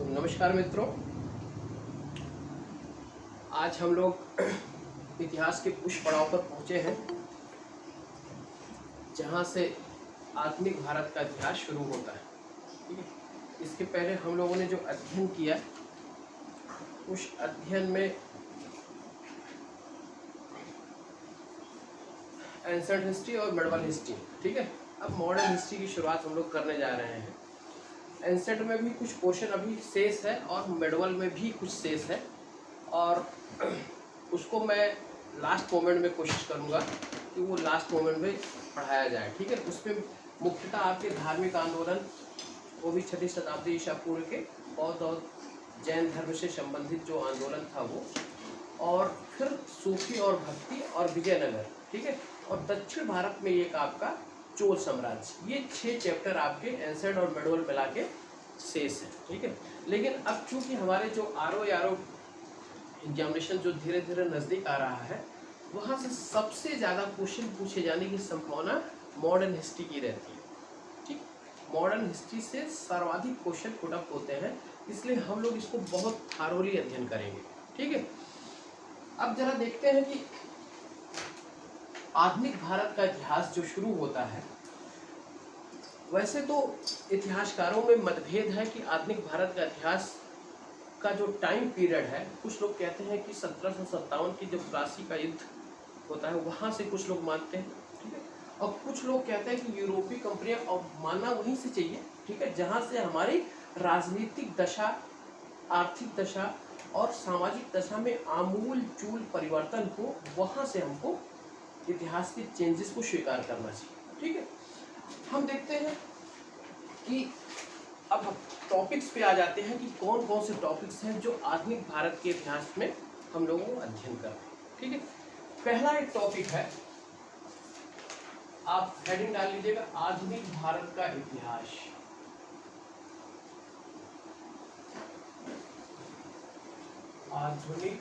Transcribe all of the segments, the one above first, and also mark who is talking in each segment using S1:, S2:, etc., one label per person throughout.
S1: तो नमस्कार मित्रों, आज हम लोग इतिहास के उस पड़ाव पर पहुंचे हैं जहां से आधुनिक भारत का इतिहास शुरू होता है। ठीक है, इसके पहले हम लोगों ने जो अध्ययन किया उस अध्ययन में एंशिएंट हिस्ट्री और मेडिवल हिस्ट्री। ठीक है, अब मॉडर्न हिस्ट्री की शुरुआत हम लोग करने जा रहे हैं। एंशिएंट में भी कुछ पोर्शन अभी शेष है और मेडिवल में भी कुछ शेष है, और उसको मैं लास्ट मोमेंट में कोशिश करूँगा कि वो लास्ट मोमेंट में पढ़ाया जाए। ठीक है, उसमें मुख्यतः आपके धार्मिक आंदोलन, वो भी 6वीं शताब्दी ईसा पूर्व के बौद्ध और जैन धर्म से संबंधित जो आंदोलन था वो, और फिर सूफी और भक्ति और विजयनगर। ठीक है, और दक्षिण भारत में एक आपका चोल साम्राज्य। ये 6 चैप्टर आपके एंशिएंट और मेडिवल मिला के शेष है। ठीक है, लेकिन अब चूंकि हमारे जो आरओ एग्जामिनेशन जो धीरे धीरे नज़दीक आ रहा है, वहाँ से सबसे ज़्यादा क्वेश्चन पूछे जाने की संभावना मॉडर्न हिस्ट्री की रहती है। ठीक, मॉडर्न हिस्ट्री से सर्वाधिक क्वेश्चन पुट अप होते हैं, इसलिए हम लोग इसको बहुत थारोली अध्ययन करेंगे। ठीक है, अब जरा देखते हैं कि आधुनिक भारत का इतिहास जो शुरू होता है, वैसे तो इतिहासकारों में मतभेद है कि आधुनिक भारत का इतिहास का जो टाइम पीरियड है, कुछ लोग कहते हैं कि 1757 की जो प्लासी का युद्ध होता है वहाँ से कुछ लोग मानते हैं। ठीक है, और कुछ लोग कहते हैं कि यूरोपीय कंपनियां, और मानना वहीं से चाहिए। ठीक है, जहाँ से हमारी राजनीतिक दशा, आर्थिक दशा और सामाजिक दशा में आमूल चूल परिवर्तन हो, वहाँ से हमको इतिहास के चेंजेस को स्वीकार करना चाहिए। ठीक है, हम देखते हैं कि अब टॉपिक्स पे आ जाते हैं कि कौन कौन से टॉपिक्स हैं जो आधुनिक भारत के इतिहास में हम लोगों को अध्ययन कर रहे हैं। ठीक है, पहला एक टॉपिक है, आप हेडिंग डाल लीजिएगा, आधुनिक भारत का इतिहास। आधुनिक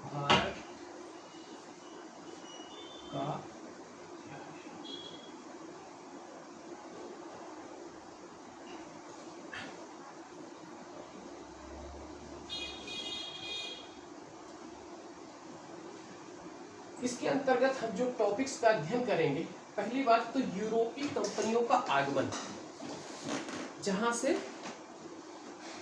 S1: भारत का इसके अंतर्गत हम जो टॉपिक्स का अध्ययन करेंगे, पहली बात तो यूरोपीय कंपनियों का आगमन, जहां से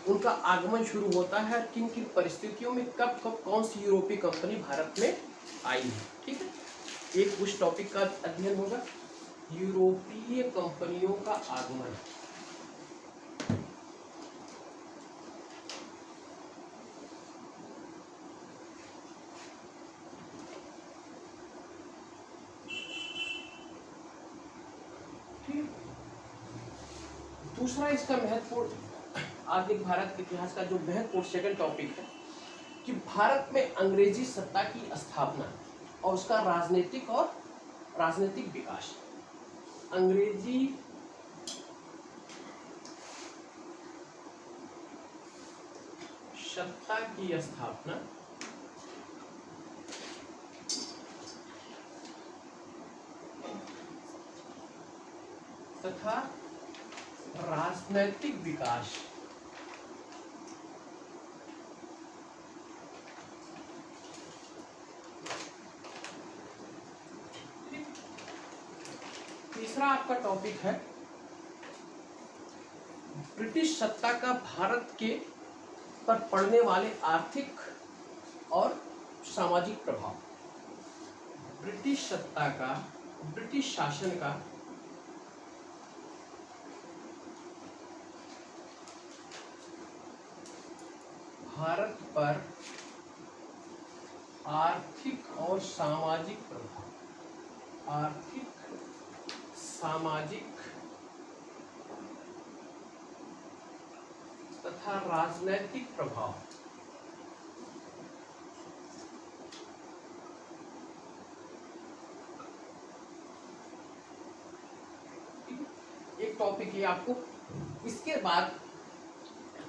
S1: उनका आगमन शुरू होता है, किन किन परिस्थितियों में कब कब कौन सी यूरोपीय कंपनी भारत में आई है। ठीक है, एक उस टॉपिक का अध्ययन होगा, यूरोपीय कंपनियों का आगमन। दूसरा इसका महत्वपूर्ण, आधुनिक भारत के इतिहास का जो महत्वपूर्ण सेकंड टॉपिक है कि भारत में अंग्रेजी सत्ता की स्थापना और उसका राजनीतिक विकास। अंग्रेजी सत्ता की स्थापना तथा राजनैतिक विकास। तीसरा आपका टॉपिक है ब्रिटिश सत्ता का भारत के पर पड़ने वाले आर्थिक और सामाजिक प्रभाव। ब्रिटिश सत्ता का, ब्रिटिश शासन का भारत पर आर्थिक और सामाजिक प्रभाव, आर्थिक सामाजिक तथा राजनैतिक प्रभाव। एक टॉपिक ये आपको। इसके बाद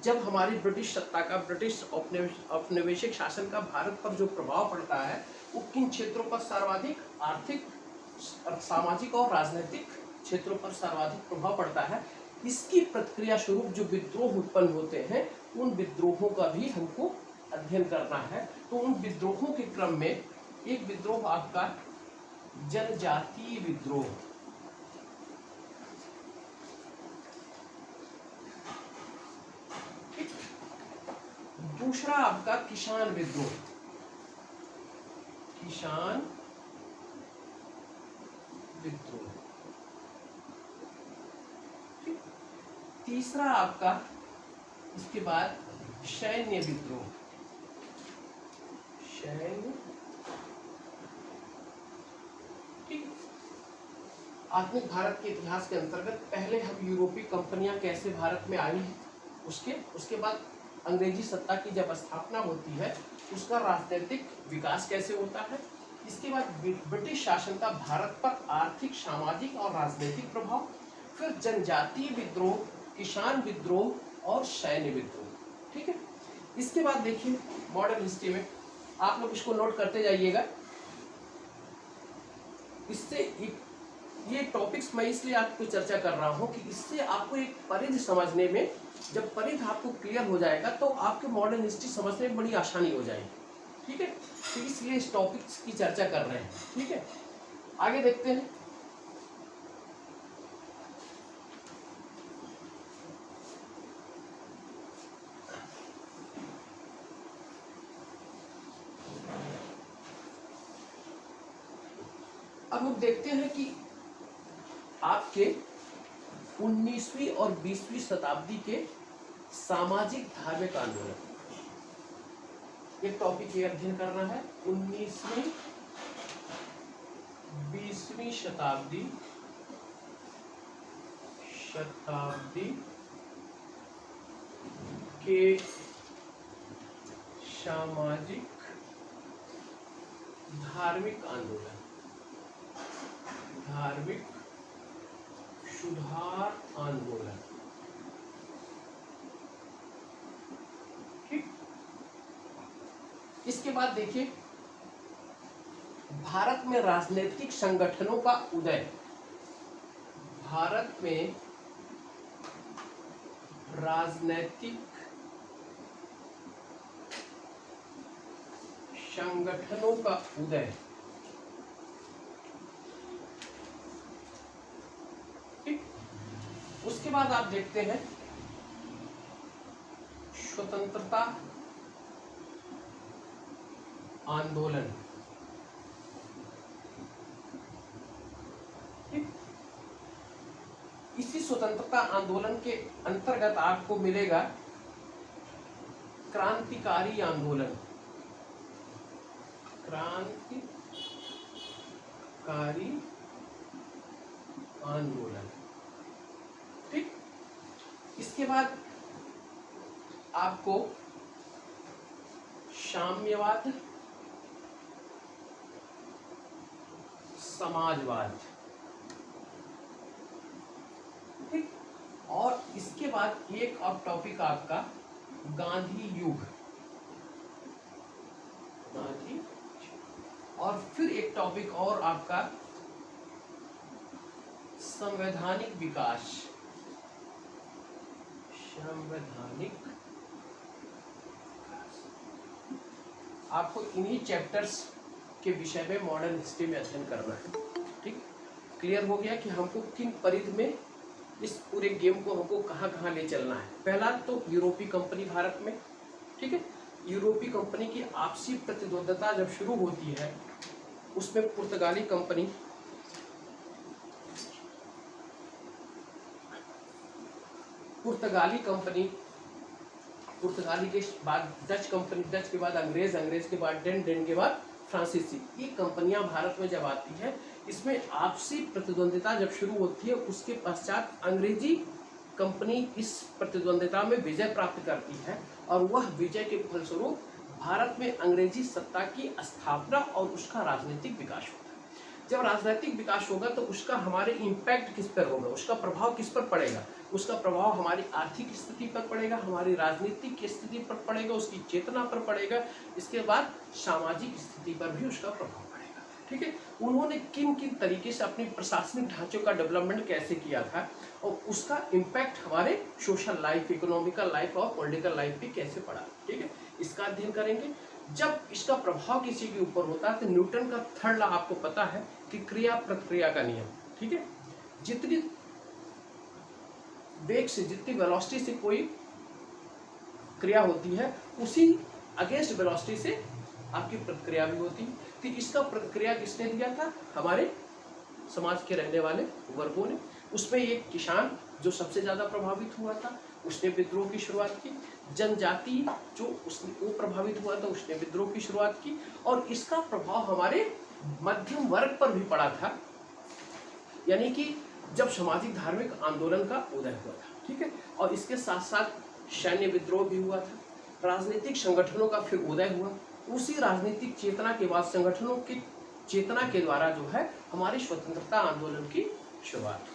S1: जब हमारी ब्रिटिश सत्ता का, ब्रिटिश औपनिवेशिक शासन का भारत पर जो प्रभाव पड़ता है, वो किन क्षेत्रों पर सर्वाधिक आर्थिक, सामाजिक और राजनीतिक क्षेत्रों पर सर्वाधिक प्रभाव पड़ता है, इसकी प्रतिक्रिया स्वरूप जो विद्रोह उत्पन्न होते हैं उन विद्रोहों का भी हमको अध्ययन करना है। तो उन विद्रोहों के क्रम में एक विद्रोह आपका जनजातीय विद्रोह, दूसरा आपका किसान विद्रोह, किसान विद्रोह, तीसरा आपका इसके बाद सैन्य विद्रोह, सैन्य। ठीक, आधुनिक भारत के इतिहास के अंतर्गत पहले हम यूरोपीय कंपनियां कैसे भारत में आई हैं, उसके बाद अंग्रेजी सत्ता की जब स्थापना होती है उसका राजनीतिक विकास कैसे होता है, इसके बाद ब्रिटिश शासन का भारत पर आर्थिक, सामाजिक और राजनीतिक प्रभाव, फिर जनजातीय विद्रोह, किसान विद्रोह और सैन्य विद्रोह। ठीक है, इसके बाद देखिए मॉडर्न हिस्ट्री में आप लोग इसको नोट करते जाइएगा। इससे ये टॉपिक्स मैं इसलिए आपको चर्चा कर रहा हूं कि इससे आपको एक परिधि समझने में, जब परिधि आपको क्लियर हो जाएगा तो आपके मॉडर्न हिस्ट्री समझने में बड़ी आसानी हो जाएगी। ठीक है, तो इसलिए इस टॉपिक्स की चर्चा कर रहे हैं। ठीक है, आगे देखते हैं। अब हम देखते हैं कि आपके 19वीं और 20वीं शताब्दी के सामाजिक धार्मिक आंदोलन, एक टॉपिक ये अध्ययन करना है। 19वीं 20वीं शताब्दी के सामाजिक धार्मिक आंदोलन, धार्मिक सुधार आंदोलन। ठीक, इसके बाद देखिए भारत में राजनीतिक संगठनों का उदय, भारत में राजनीतिक संगठनों का उदय। ठीक, उसके बाद आप देखते हैं स्वतंत्रता आंदोलन। इसी स्वतंत्रता आंदोलन के अंतर्गत आपको मिलेगा क्रांतिकारी आंदोलन, क्रांतिकारी आंदोलन। ठीक, इसके बाद आपको साम्यवाद, समाजवाद। ठीक, और इसके बाद एक और टॉपिक आपका गांधी युग, गांधी, और फिर एक टॉपिक और आपका संवैधानिक विकास, संवैधानिक। आपको इन्हीं चैप्टर्स के विषय में मॉडर्न हिस्ट्री में अध्ययन करना है। ठीक, क्लियर हो गया कि हमको किन परिधि में इस पूरे गेम को हमको कहाँ कहाँ ले चलना है। पहला तो यूरोपीय कंपनी भारत में। ठीक है, यूरोपीय कंपनी की आपसी प्रतिद्वंदता जब शुरू होती है उसमें पुर्तगाली कंपनी, पुर्तगाली के बाद डच कंपनी, डच के बाद अंग्रेज, अंग्रेज के बाद डेन, डेन के बाद फ्रांसीसी, ये कंपनियां भारत में जब आती है इसमें आपसी प्रतिद्वंदिता जब शुरू होती है उसके पश्चात अंग्रेजी कंपनी इस प्रतिद्वंदिता में विजय प्राप्त करती है और वह विजय के फलस्वरूप भारत में अंग्रेजी सत्ता की स्थापना और उसका राजनीतिक विकास होता है। जब राजनीतिक विकास होगा तो उसका हमारे इम्पैक्ट किस पर होगा, उसका प्रभाव किस पर पड़ेगा, उसका प्रभाव हमारी आर्थिक स्थिति पर पड़ेगा, हमारी राजनीतिक स्थिति पर पड़ेगा, उसकी चेतना पर पड़ेगा, इसके बाद सामाजिक स्थिति पर भी उसका प्रभाव पड़ेगा। ठीक है, उन्होंने किन किन तरीके से अपनी प्रशासनिक ढांचों का डेवलपमेंट कैसे किया था और उसका इम्पैक्ट हमारे सोशल लाइफ, इकोनॉमिकल लाइफ और पॉलिटिकल लाइफ पे कैसे पड़ा, ठीक है, इसका अध्ययन करेंगे। जब इसका प्रभाव किसी के ऊपर होता है तो न्यूटन का थर्ड लॉ आपको पता है कि क्रिया प्रतिक्रिया का नियम, ठीक है, जितनी वेग से, जितनी वेलोसिटी से कोई क्रिया होती है उसी अगेंस्ट वेलोसिटी से आपकी प्रतिक्रिया भी होती है। तो इसका प्रतिक्रिया किसने दिया था? हमारे समाज के रहने वाले वर्गों ने। उसमें एक किसान जो सबसे ज्यादा प्रभावित हुआ था, उसने विद्रोह की शुरुआत की। जनजाति जो वो प्रभावित हुआ था, उसने विद्रोह की शुरुआत की। और इसका प्रभाव हमारे मध्यम वर्ग पर भी पड़ा था, यानी कि जब सामाजिक धार्मिक आंदोलन का उदय हुआ था, ठीक है, और इसके साथ साथ सैन्य विद्रोह भी हुआ था, राजनीतिक संगठनों का फिर उदय हुआ। उसी राजनीतिक चेतना के बाद संगठनों की चेतना के द्वारा जो है हमारी स्वतंत्रता आंदोलन की शुरुआत,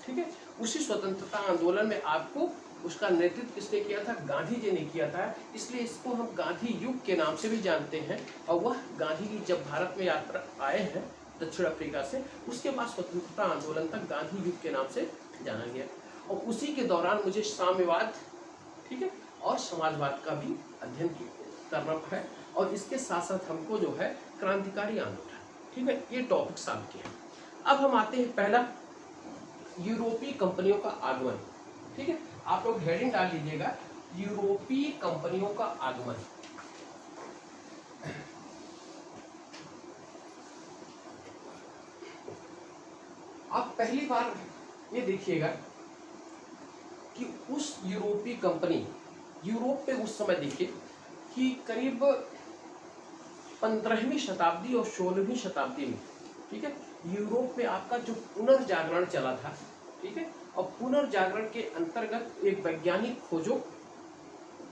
S1: ठीक है। उसी स्वतंत्रता आंदोलन में आपको उसका नेतृत्व किसने किया था? गांधी जी ने किया था, इसलिए इसको हम गांधी युग के नाम से भी जानते हैं। और वह गांधी जी जब भारत में यात्रा आए हैं दक्षिण अफ्रीका से, उसके बाद स्वतंत्रता आंदोलन तक गांधी युग के नाम से जाना गया। और उसी के दौरान मुझे साम्यवाद, ठीक है, और समाजवाद का भी अध्ययन करना है। और इसके साथ साथ हमको जो है क्रांतिकारी आंदोलन, ठीक है, ये टॉपिक साल के हैं। अब हम आते हैं पहला, यूरोपीय कंपनियों का आगमन, ठीक है। आप लोग हेडिंग डाल लीजिएगा, यूरोपीय कंपनियों का आगमन। आप पहली बार ये देखिएगा कि उस यूरोपीय कंपनी, यूरोप पे उस समय देखिए कि करीब 15वीं शताब्दी और 16वीं शताब्दी में, ठीक है, यूरोप में आपका जो पुनर्जागरण चला था, ठीक है, और पुनर्जागरण के अंतर्गत एक वैज्ञानिक खोजों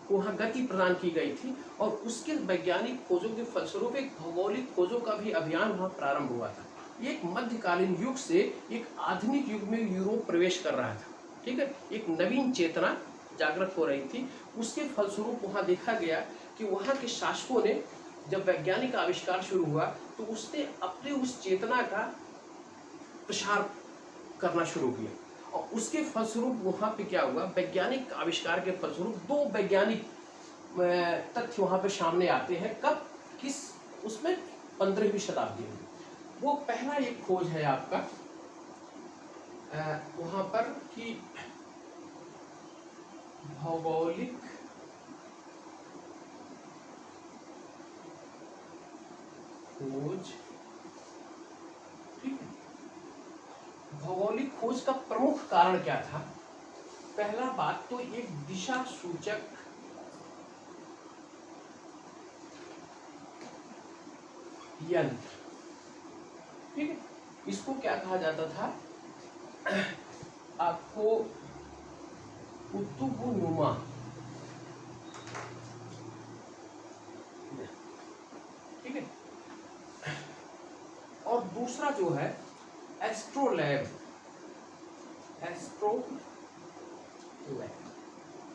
S1: को वहाँ गति प्रदान की गई थी। और उसके वैज्ञानिक खोजों के फलस्वरूप एक भौगोलिक खोजों का भी अभियान वहाँ प्रारंभ हुआ था। एक मध्यकालीन युग से एक आधुनिक युग में यूरोप प्रवेश कर रहा था, ठीक है, एक नवीन चेतना जागृत हो रही थी। उसके फलस्वरूप वहाँ देखा गया कि वहाँ के शासकों ने, जब वैज्ञानिक आविष्कार शुरू हुआ तो उसने अपने उस चेतना का प्रसार करना शुरू किया। और उसके फलस्वरूप वहाँ पे क्या हुआ, वैज्ञानिक आविष्कार के फलस्वरूप दो वैज्ञानिक तथ्य वहाँ पे सामने आते हैं। कब, किस, उसमें 15वीं शताब्दी में। वो पहला एक खोज है आपका वहाँ पर कि भौगोलिक खोज, ठीक है, भौगोलिक खोज का प्रमुख कारण क्या था? पहला बात तो एक दिशा सूचक यंत्र, ठीक है, इसको क्या कहा जाता था? आपको कुतुबनुमा, ठीक है। और दूसरा जो है एस्ट्रोलैब, एस्ट्रोलैब,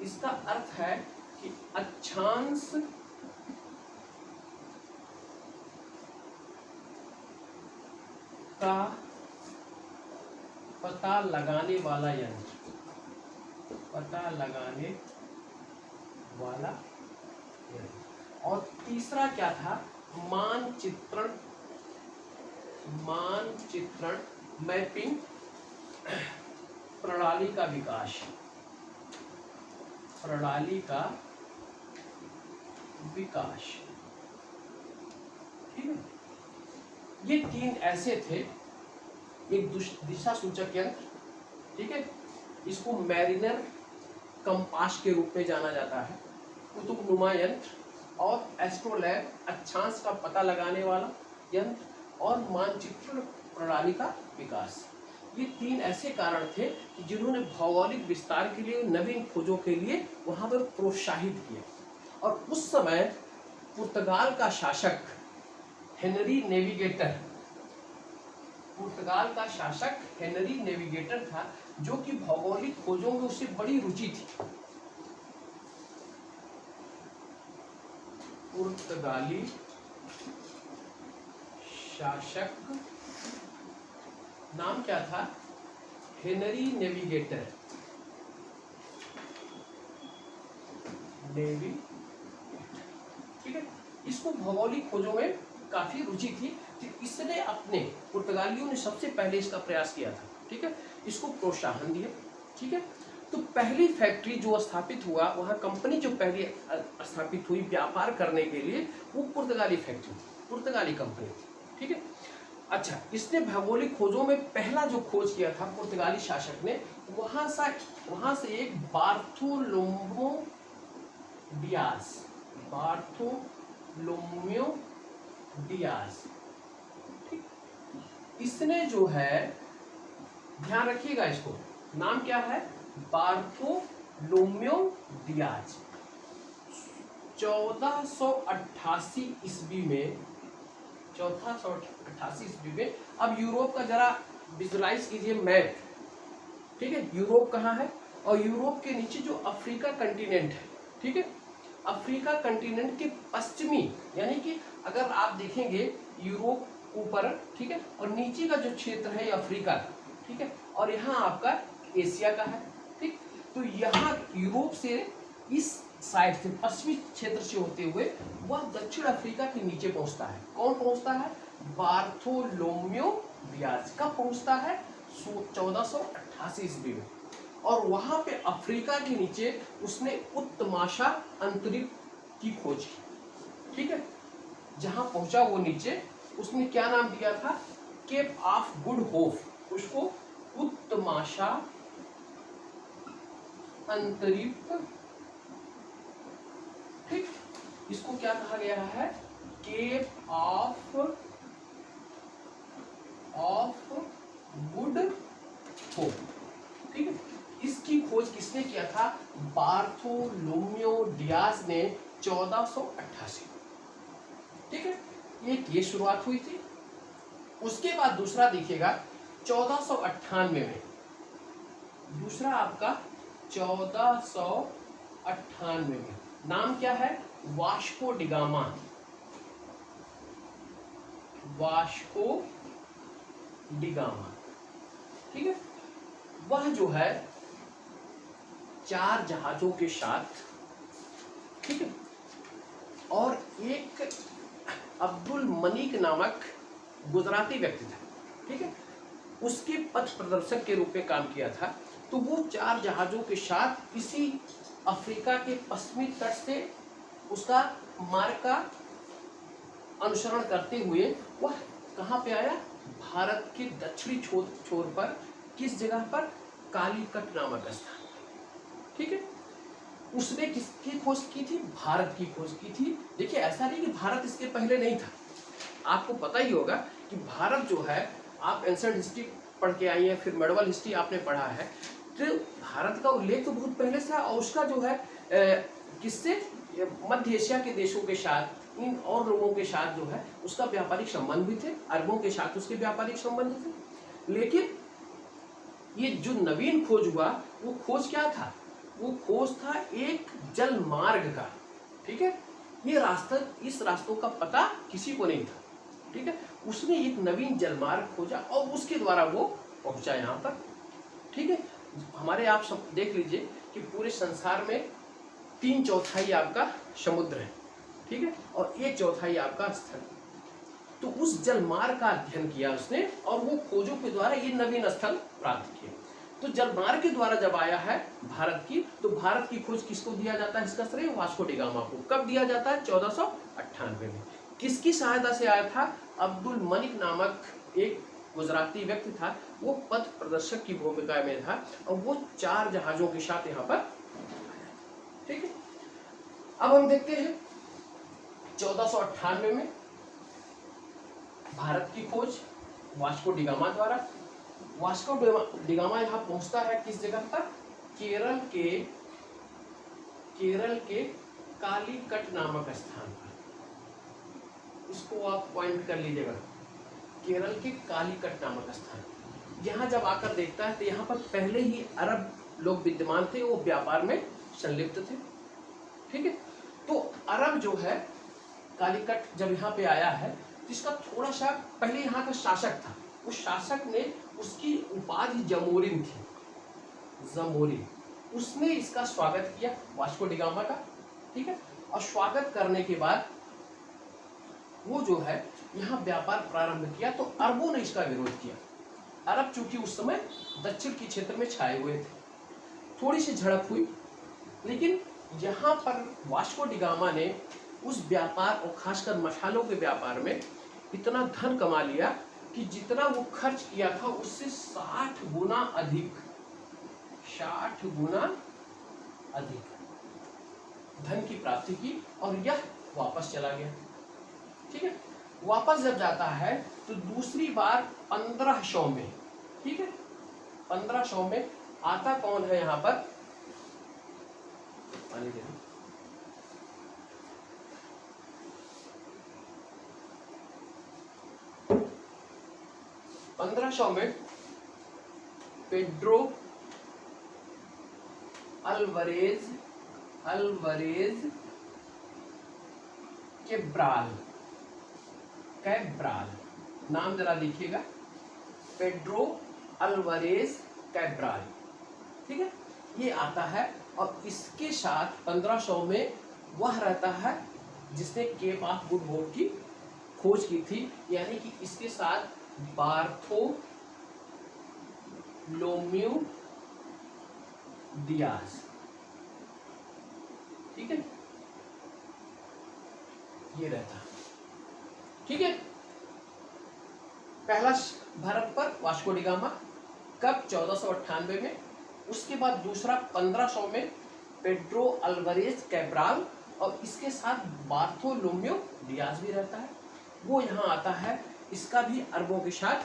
S1: इसका अर्थ है कि अक्षांश का पता लगाने वाला यंत्र, पता लगाने वाला यंत्र। और तीसरा क्या था? मानचित्रण, मानचित्रण, मैपिंग प्रणाली का विकास, प्रणाली का विकास, ठीक है। ये तीन ऐसे थे, एक दिशा सूचक यंत्र, ठीक है, इसको मैरिनर कंपास के रूप में जाना जाता है, कुतुबनुमा यंत्र, और एस्ट्रोलैब अक्षांश का पता लगाने वाला यंत्र, और मानचित्रण प्रणाली का विकास। ये तीन ऐसे कारण थे कि जिन्होंने भौगोलिक विस्तार के लिए, नवीन खोजों के लिए वहां पर प्रोत्साहित किया। और उस समय पुर्तगाल का शासक हेनरी नेविगेटर, पुर्तगाल का शासक हेनरी नेविगेटर था, जो कि भौगोलिक खोजों में उसे बड़ी रुचि थी। पुर्तगाली शासक नाम क्या था? हेनरी नेविगेटर, ठीक है। इसको भौगोलिक खोजों में काफी रुचि थी, तो इसने अपने पुर्तगालियों ने सबसे पहले इसका प्रयास किया था, ठीक है। इसको प्रोत्साहन दिया, ठीक है। तो पहली फैक्ट्री जो स्थापित हुआ, वहाँ कंपनी जो पहली स्थापित हुई व्यापार करने के लिए, वो पुर्तगाली फैक्ट्री थी, पुर्तगाली कंपनी थी, ठीक है। अच्छा, इसने भौगोलिक खोजों में पहला जो खोज किया था पुर्तगाली शासक ने, वहाँ से एक बार्थोलोम्यो डियाज, ठीक। इसने जो है, ध्यान रखिएगा इसको, नाम क्या है? बार्थोलोम्यो डियाज। 1488 ईस्वी में, 1488 ईस्वी में, अब यूरोप का जरा विजुलाइज कीजिए मैप, ठीक है। यूरोप कहाँ है? और यूरोप के नीचे जो अफ्रीका कंटिनेंट है, ठीक है। अफ्रीका कंटिनेंट के पश्चिमी, यानी कि अगर आप देखेंगे यूरोप ऊपर, ठीक है, और नीचे का जो क्षेत्र है ये अफ्रीका का, ठीक है, और यहाँ आपका एशिया का है, ठीक। तो यहाँ यूरोप से इस साइड से, पश्चिमी क्षेत्र से होते हुए वह दक्षिण अफ्रीका के नीचे पहुंचता है। कौन पहुंचता है? बार्थोलोम्यो डियाज। कब पहुंचता है? 1488 ईस्वी में। और वहां पे अफ्रीका के नीचे उसने उत्तमाशा अंतरिक्ष की खोज की, ठीक है। जहां पहुंचा वो नीचे, उसने क्या नाम दिया था? Cape of Good Hope. उसको उत्तमाशा अंतरिक्ष, ठीक। इसको क्या कहा गया है? केप ऑफ गुड होप, ठीक है। इसकी खोज किसने किया था? बार्थोलोम्यो डियाज ने 1488, ठीक है। ये शुरुआत हुई थी। उसके बाद दूसरा देखिएगा 1498 में, दूसरा आपका 1498 में, नाम क्या है? Vasco da Gama. वास्को डिगामा, ठीक है। वह जो है 4 जहाजों के साथ, ठीक है, और एक अब्दुल मलिक नामक गुजराती व्यक्ति था, ठीक है, उसके पथ प्रदर्शक के रूप में काम किया था। तो वो 4 जहाजों के साथ इसी अफ्रीका के पश्चिमी तट से उसका मार्ग का अनुसरण करते हुए वह कहाँ पे आया? भारत के दक्षिणी छोर पर, किस जगह पर? कालीकट नामक स्थान, ठीक है। उसने किसकी खोज की थी? भारत की खोज की थी। देखिए, ऐसा नहीं कि भारत इसके पहले नहीं था। आपको पता ही होगा कि भारत जो है, आप एंशिएंट हिस्ट्री पढ़ के आई हैं, फिर मेडिवल हिस्ट्री आपने पढ़ा है, तो भारत का उल्लेख तो बहुत पहले से, और उसका जो है किससे? मध्य एशिया के देशों के साथ, इन और लोगों के साथ जो है उसका व्यापारिक संबंध भी थे, अरबों के साथ उसके व्यापारिक संबंध थे। लेकिन ये जो नवीन खोज हुआ, वो खोज क्या था? वो खोज था एक जल मार्ग का, ठीक है। ये रास्ता, इस रास्तों का पता किसी को नहीं था, ठीक है। उसने एक नवीन जल मार्ग खोजा और उसके द्वारा वो पहुंचा यहाँ पर, ठीक है। हमारे आप सब देख लीजिए कि पूरे संसार में 3/4 आपका समुद्र है, ठीक है, और 1/4 आपका स्थल। तो उस जलमार्ग का अध्ययन किया उसने, और वो खोजों के द्वारा ये नवीन स्थल प्राप्त किए। तो जलमार्ग के द्वारा जब आया है भारत की, तो भारत की खोज किसको दिया जाता है? इसका श्रेय वास्को डी गामा को। कब दिया जाता है? 1498 में। किसकी सहायता से आया था? अब्दुल मलिक नामक एक गुजराती व्यक्ति था, वो पथ प्रदर्शक की भूमिका में था, और वो 4 जहाजों के साथ यहाँ पर, ठीक है। अब हम देखते हैं 1498 में भारत की खोज वास्को डी गामा द्वारा। वास्को डी गामा यहाँ पहुंचता है किस जगह पर? केरल के कालीकट नामक स्थान पर। इसको आप पॉइंट कर लीजिएगा, केरल के कालीकट नामक स्थान। यहाँ जब आकर देखता है तो यहाँ पर पहले ही अरब लोग विद्यमान थे, वो व्यापार में संलिप्त थे, ठीक है। तो अरब जो है, कालीकट जब यहाँ पे आया है जिसका थोड़ा सा पहले यहाँ का शासक था, उस शासक ने, उसकी उपाधि जमोरिन थी, जमोरिन, उसने इसका स्वागत किया वास्को डी गामा का, ठीक है। और स्वागत करने के बाद वो जो है यहाँ व्यापार प्रारंभ किया, तो अरबों ने इसका विरोध किया। अरब चूंकि उस समय दक्षिण के क्षेत्र में छाए हुए थे, थोड़ी सी झड़प हुई, लेकिन यहाँ पर वास्को डी गामा ने उस व्यापार और खासकर मसालों के व्यापार में इतना धन कमा लिया कि जितना वो खर्च किया था उससे 60 गुना अधिक, 60 गुना अधिक धन की प्राप्ति की, और यह वापस चला गया, ठीक है। वापस जब जाता है तो दूसरी बार 1500 में, ठीक है, 1500 में आता कौन है यहाँ पर, पानी दे दो, में पेड्रो अल्वारेज कैब्राल, नाम जरा लिखिएगा, पेड्रो अल्वारेज कैब्राल, ठीक है, ये आता है। और इसके साथ 1500 में वह रहता है जिसने केप ऑफ गुड होप की खोज की थी, यानी कि इसके साथ बार्थोलोम्यू डियाज, ठीक है, ये रहता है, ठीक है। पहला भारत पर वास्को डी गामा कब, 1498 में। उसके बाद दूसरा 1500 में पेड्रो अल्वारेज कैब्राल, और इसके साथ बार्थोलोम्यू डियाज भी रहता है, वो यहाँ आता है। इसका भी अरबों के साथ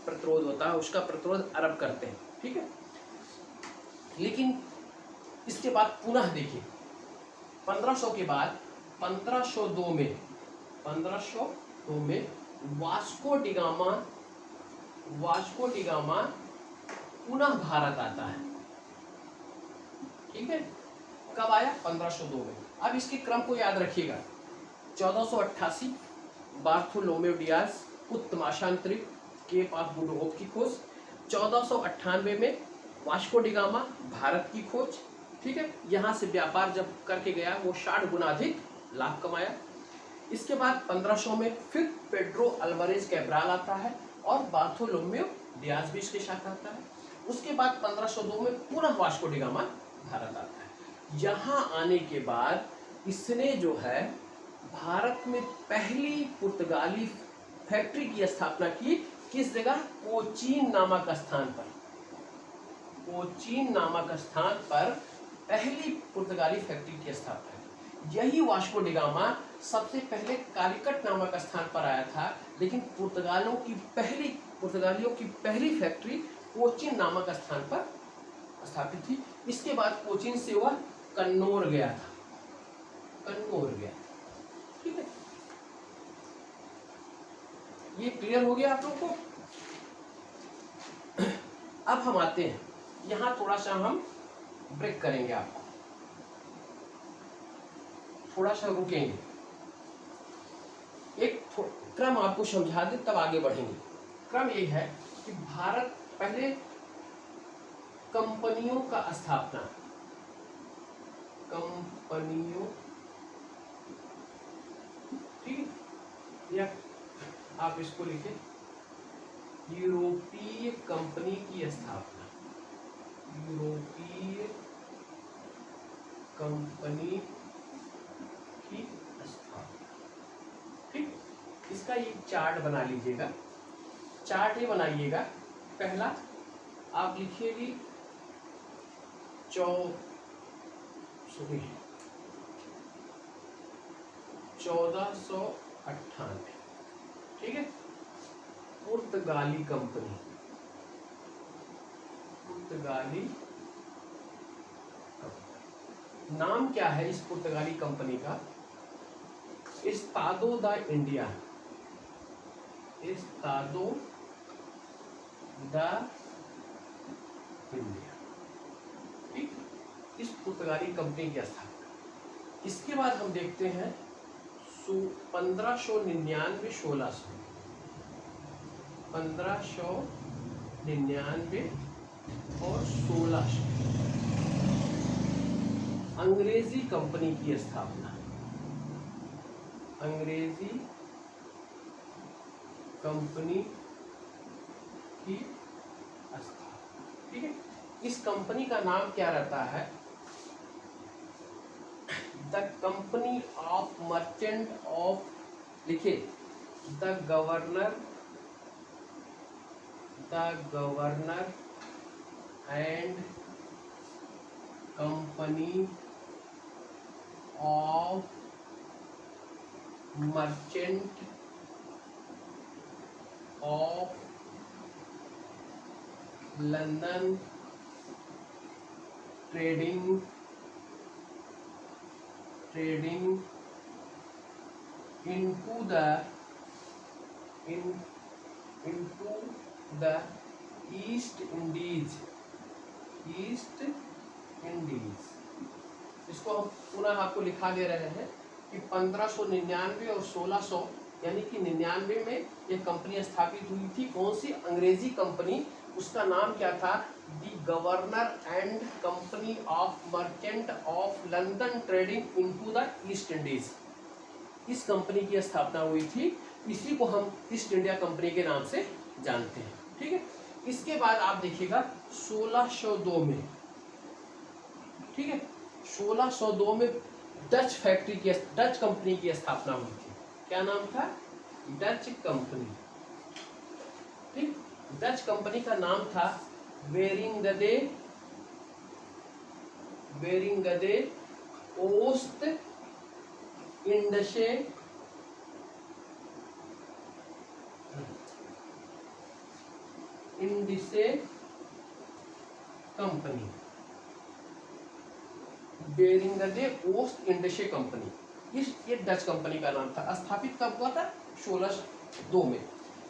S1: प्रतिरोध होता है, उसका प्रतिरोध अरब करते हैं, ठीक है। लेकिन इसके बाद पुनः देखिए 1500 के बाद 1502 में वास्को डी गामा पुनः भारत आता है, ठीक है। कब आया, 1502 में। अब इसके क्रम को याद रखिएगा, 1488 बार्थोलोम्यू डियाज उत्तमाशांतरिक केप ऑफ गुड होप की खोज, 1498 में वास्को डी गामा भारत की खोज, ठीक है। यहाँ से व्यापार जब करके गया वो 60 गुना अधिक लाभ कमाया। इसके बाद 1500 में फिर पेड्रो अल्वारेज कैब्राल आता है और बार्थोलोम्यू डियाज भी इसके साथ आता है। उसके बाद 1502 में पुनः वास्को डी गामा भारत आता है। यहाँ आने के बाद इसने जो है भारत में पहली पुर्तगाली फैक्ट्री की स्थापना की। किस जगह, कोचीन नामक स्थान पर, कोचीन नामक स्थान पर पहली पुर्तगाली फैक्ट्री की स्थापना की। यही वास्को डी गामा सबसे पहले कालीकट नामक स्थान पर आया था, लेकिन पुर्तगालियों की पहली फैक्ट्री कोचीन नामक स्थान पर स्थापित थी। इसके बाद कोचीन से वह कन्नौर गया था, ठीक है। ये क्लियर हो गया आप लोगों को। अब हम आते हैं, यहाँ थोड़ा सा हम ब्रेक करेंगे, आपको थोड़ा सा रुकेंगे, एक क्रम आपको समझा दे तब आगे बढ़ेंगे। क्रम ये है कि भारत पहले कंपनियों का स्थापना, कंपनियों, ठीक है, या आप इसको लिखें यूरोपीय कंपनी की स्थापना, यूरोपीय कंपनी की स्थापना, ठीक। इसका एक चार्ट बना लीजिएगा, चार्ट ये बनाइएगा। पहला आप लिखिएगी 1498, ठीक है। पुर्तगाली कंपनी, नाम क्या है इस पुर्तगाली कंपनी का, एस्तादो दा इंडिया, एस्तादो दा इंडिया, ठीक। इस पुर्तगाली कंपनी की स्थापना। इसके बाद हम देखते हैं 1599 1600, 1599 और 1600 अंग्रेजी कंपनी की स्थापना, अंग्रेजी कंपनी की स्थापना। ठीक है, इस कंपनी का नाम क्या रहता है? The company of merchant of, लिखे the governor and company of merchant of London trading into the East Indies. इसको हम पुनः आपको लिखा दे रहे हैं कि 1599 और 1600 यानी कि 99 में एक कंपनी स्थापित हुई थी। कौन सी? अंग्रेजी कंपनी। उसका नाम क्या था? The governor and company of merchant of London trading into the East Indies. इस कंपनी की स्थापना हुई थी। इसी को हम ईस्ट इंडिया कंपनी के नाम से जानते हैं। ठीक है, इसके बाद आप देखिएगा 1602 में, ठीक है, 1602 में डच कंपनी की स्थापना हुई थी। क्या नाम था? Dutch company. ठीक, डच कंपनी का नाम था बेरिंगदे ओस्ट इंडशे कंपनी, बेरिंगदे ओस्ट इंडशे कंपनी। ये डच कंपनी का नाम था। स्थापित कब हुआ था? 1602 में।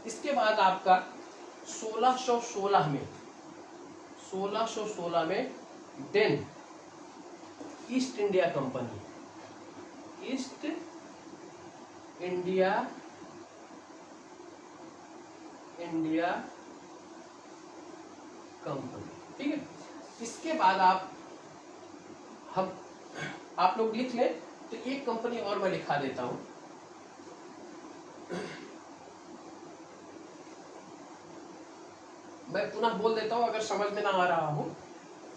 S1: इसके बाद आपका 1616 में Dane East India Company, East India Company. ठीक है, इसके बाद आप लोग लिख लें। तो एक कंपनी और मैं लिखा देता हूं। मैं पुनः बोल देता हूं अगर समझ में ना आ रहा हो।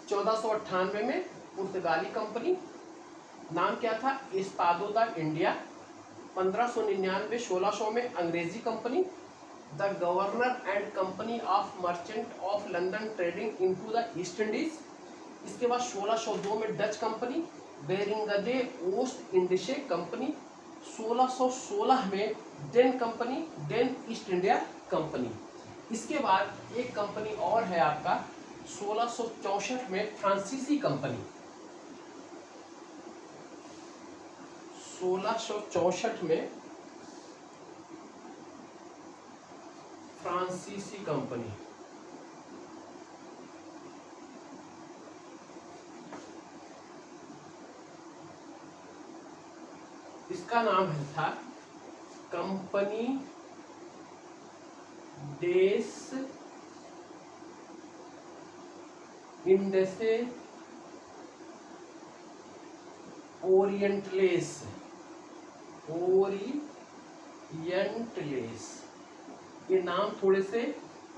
S1: 1498 में पुर्तगाली कंपनी, नाम क्या था? एस्तादो दा इंडिया। 1599 1600 में अंग्रेजी company the governor and company of merchant of London trading into the East Indies. इसके बाद 1602 में डच कंपनी बेरिंगदे ओस्ट इंडिशे कंपनी। 1616 में Dane company, Dane East India Company. इसके बाद एक कंपनी और है आपका 1664 में फ्रांसीसी कंपनी। 1664 में फ्रांसीसी कंपनी। इसका नाम था कंपनी डेस इंडसे ओरिएंटलेस। ये नाम थोड़े से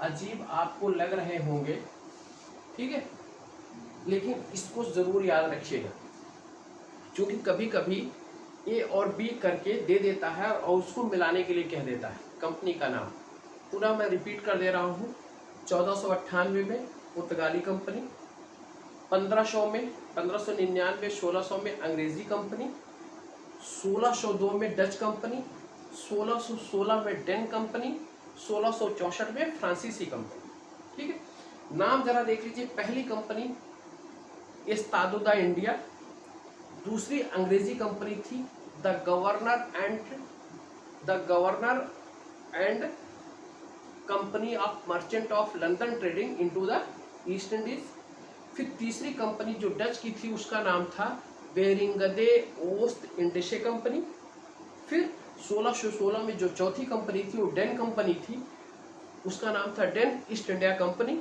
S1: अजीब आपको लग रहे होंगे, ठीक है, लेकिन इसको जरूर याद रखिएगा, क्योंकि कभी कभी ए और बी करके दे देता है और उसको मिलाने के लिए कह देता है कंपनी का नाम। पुनः मैं रिपीट कर दे रहा हूँ। 1498 में पुर्तगाली कंपनी, 1599 1600 में अंग्रेजी कंपनी, 1602 में डच कंपनी, 1616 में डेन कंपनी, 1664 में फ्रांसीसी कंपनी। ठीक है, नाम जरा देख लीजिए। पहली कंपनी एस्तादो दा इंडिया, दूसरी अंग्रेजी कंपनी थी the governor and company of merchant of London trading into the East Indies. फिर तीसरी कंपनी जो डच की थी उसका नाम था बेरिंगदे ओस्ट इंडिशे कंपनी। फिर 1616 में जो चौथी कंपनी थी वो डेन कंपनी थी, उसका नाम था डेन ईस्ट इंडिया कंपनी।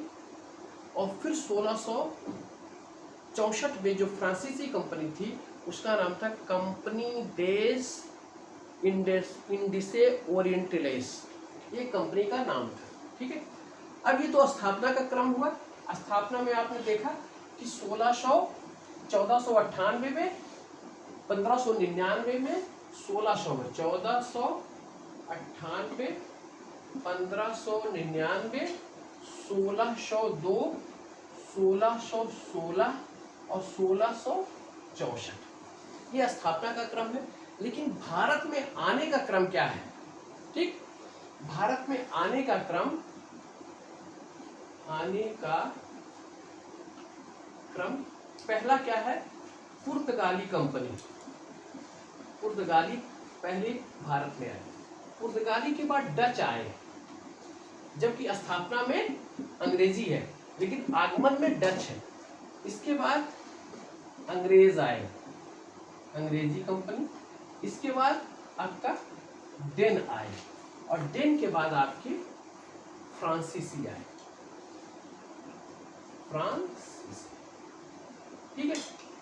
S1: और फिर 1664 में जो फ्रांसीसी कंपनी थी उसका नाम था कंपनी देस इंडिसे ओरिएंटलेस, ये कंपनी का नाम था। ठीक है, अब ये तो स्थापना का क्रम हुआ। स्थापना में आपने देखा कि 1498 में, 1599 में, 1600 में, 1498, 1599, 1602, 1616 और 1664, ये स्थापना का क्रम है। लेकिन भारत में आने का क्रम क्या है? ठीक, भारत में आने का क्रम पहला क्या है? पुर्तगाली कंपनी। पुर्तगाली पहले भारत में आए, पुर्तगाली के बाद डच आए, जबकि स्थापना में अंग्रेजी है लेकिन आगमन में डच है। इसके बाद अंग्रेज आए, अंग्रेजी कंपनी। इसके बाद आपका डेन आए और डेन के बाद आपके फ्रांसीसी आए, फ्रांसीसी। ठीक है,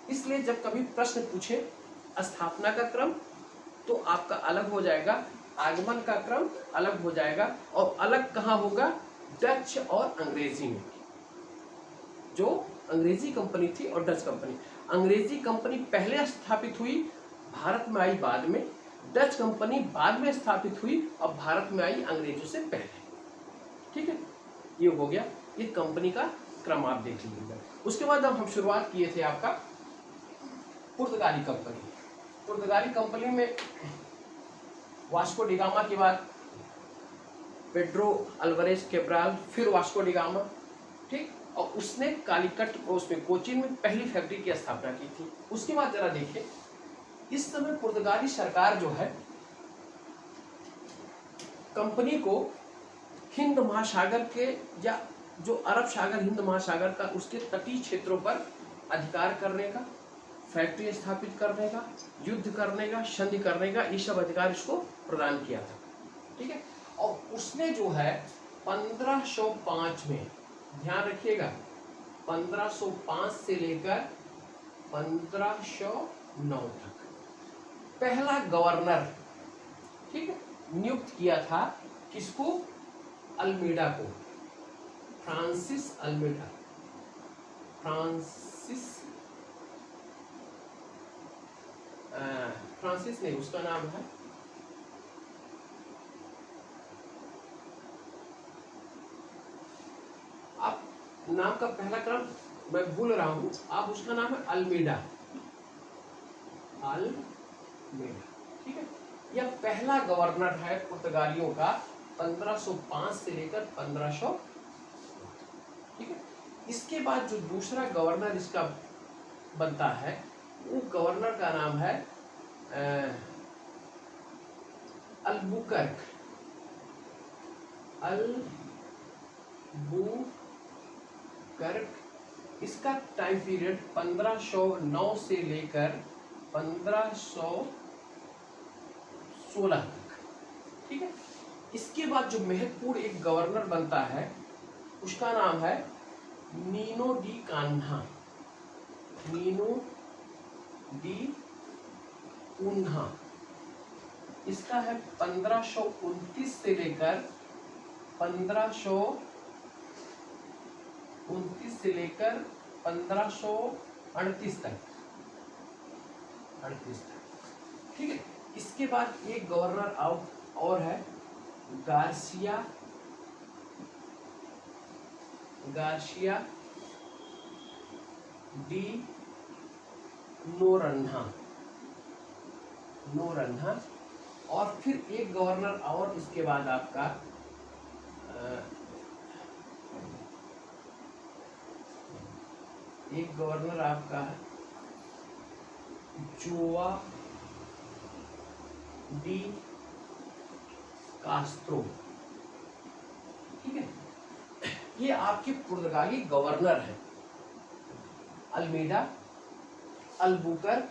S1: इसलिए जब कभी प्रश्न पूछे स्थापना का क्रम तो आपका अलग हो जाएगा, आगमन का क्रम अलग हो जाएगा, और अलग कहाँ होगा? डच और अंग्रेजी में। जो अंग्रेजी कंपनी थी और डच कंपनी, अंग्रेजी कंपनी पहले स्थापित हुई, भारत में आई बाद में, डच कंपनी बाद में स्थापित हुई और भारत में आई अंग्रेजों से पहले। ठीक है, ये हो गया, ये कंपनी का क्रम आप देख लीजिएगा। उसके बाद अब हम शुरुआत किए थे आपका पुर्तगाली कंपनी। पुर्तगाली कंपनी में वास्को डी गामा के बाद पेड्रो अल्वारेज कैब्राल, फिर वास्को डी गामा। ठीक, और उसने कालीकट उसमें कोचीन में पहली फैक्ट्री की स्थापना की थी। उसके बाद जरा देखिए, इस समय पुर्तगाली सरकार जो है कंपनी को हिंद महासागर के या जो अरब सागर हिंद महासागर का उसके तटीय क्षेत्रों पर अधिकार करने का, फैक्ट्री स्थापित करने का, युद्ध करने का, संधि करने का, ये सब अधिकार इसको प्रदान किया था। ठीक है, और उसने जो है 1505 में, ध्यान रखिएगा, 1505 से लेकर 1509 तक पहला गवर्नर, ठीक है, नियुक्त किया था। किसको? अल्मीडा को, फ्रांसिस अल्मीडा। फ्रांसिस नहीं, उसका नाम है आप नाम का पहला क्रम मैं भूल रहा हूं, आप उसका नाम है अल्मीडा। अल्मीडा, ठीक है, यह पहला गवर्नर है पुर्तगालियों का 1505 से लेकर 1500। ठीक है, इसके बाद जो दूसरा गवर्नर इसका बनता है वो गवर्नर का नाम है अल्बुकर्क। अल्बुकर्क, इसका टाइम पीरियड 1509 से लेकर 1516 तक। ठीक है, इसके बाद जो महत्वपूर्ण एक गवर्नर बनता है उसका नाम है Nuno da Cunha. Nuno D Cunha, इसका है 1529 से लेकर 1529 से लेकर 1538 तक। 38 तक। ठीक है, इसके बाद एक गवर्नर और है गार्सिया डी नोरन्हा। और फिर एक गवर्नर और इसके बाद आपका एक गवर्नर आपका है जोआ डी कास्त्रो। ठीक है, ये आपके पुर्तगाली गवर्नर है। Almeida, Albuquerque,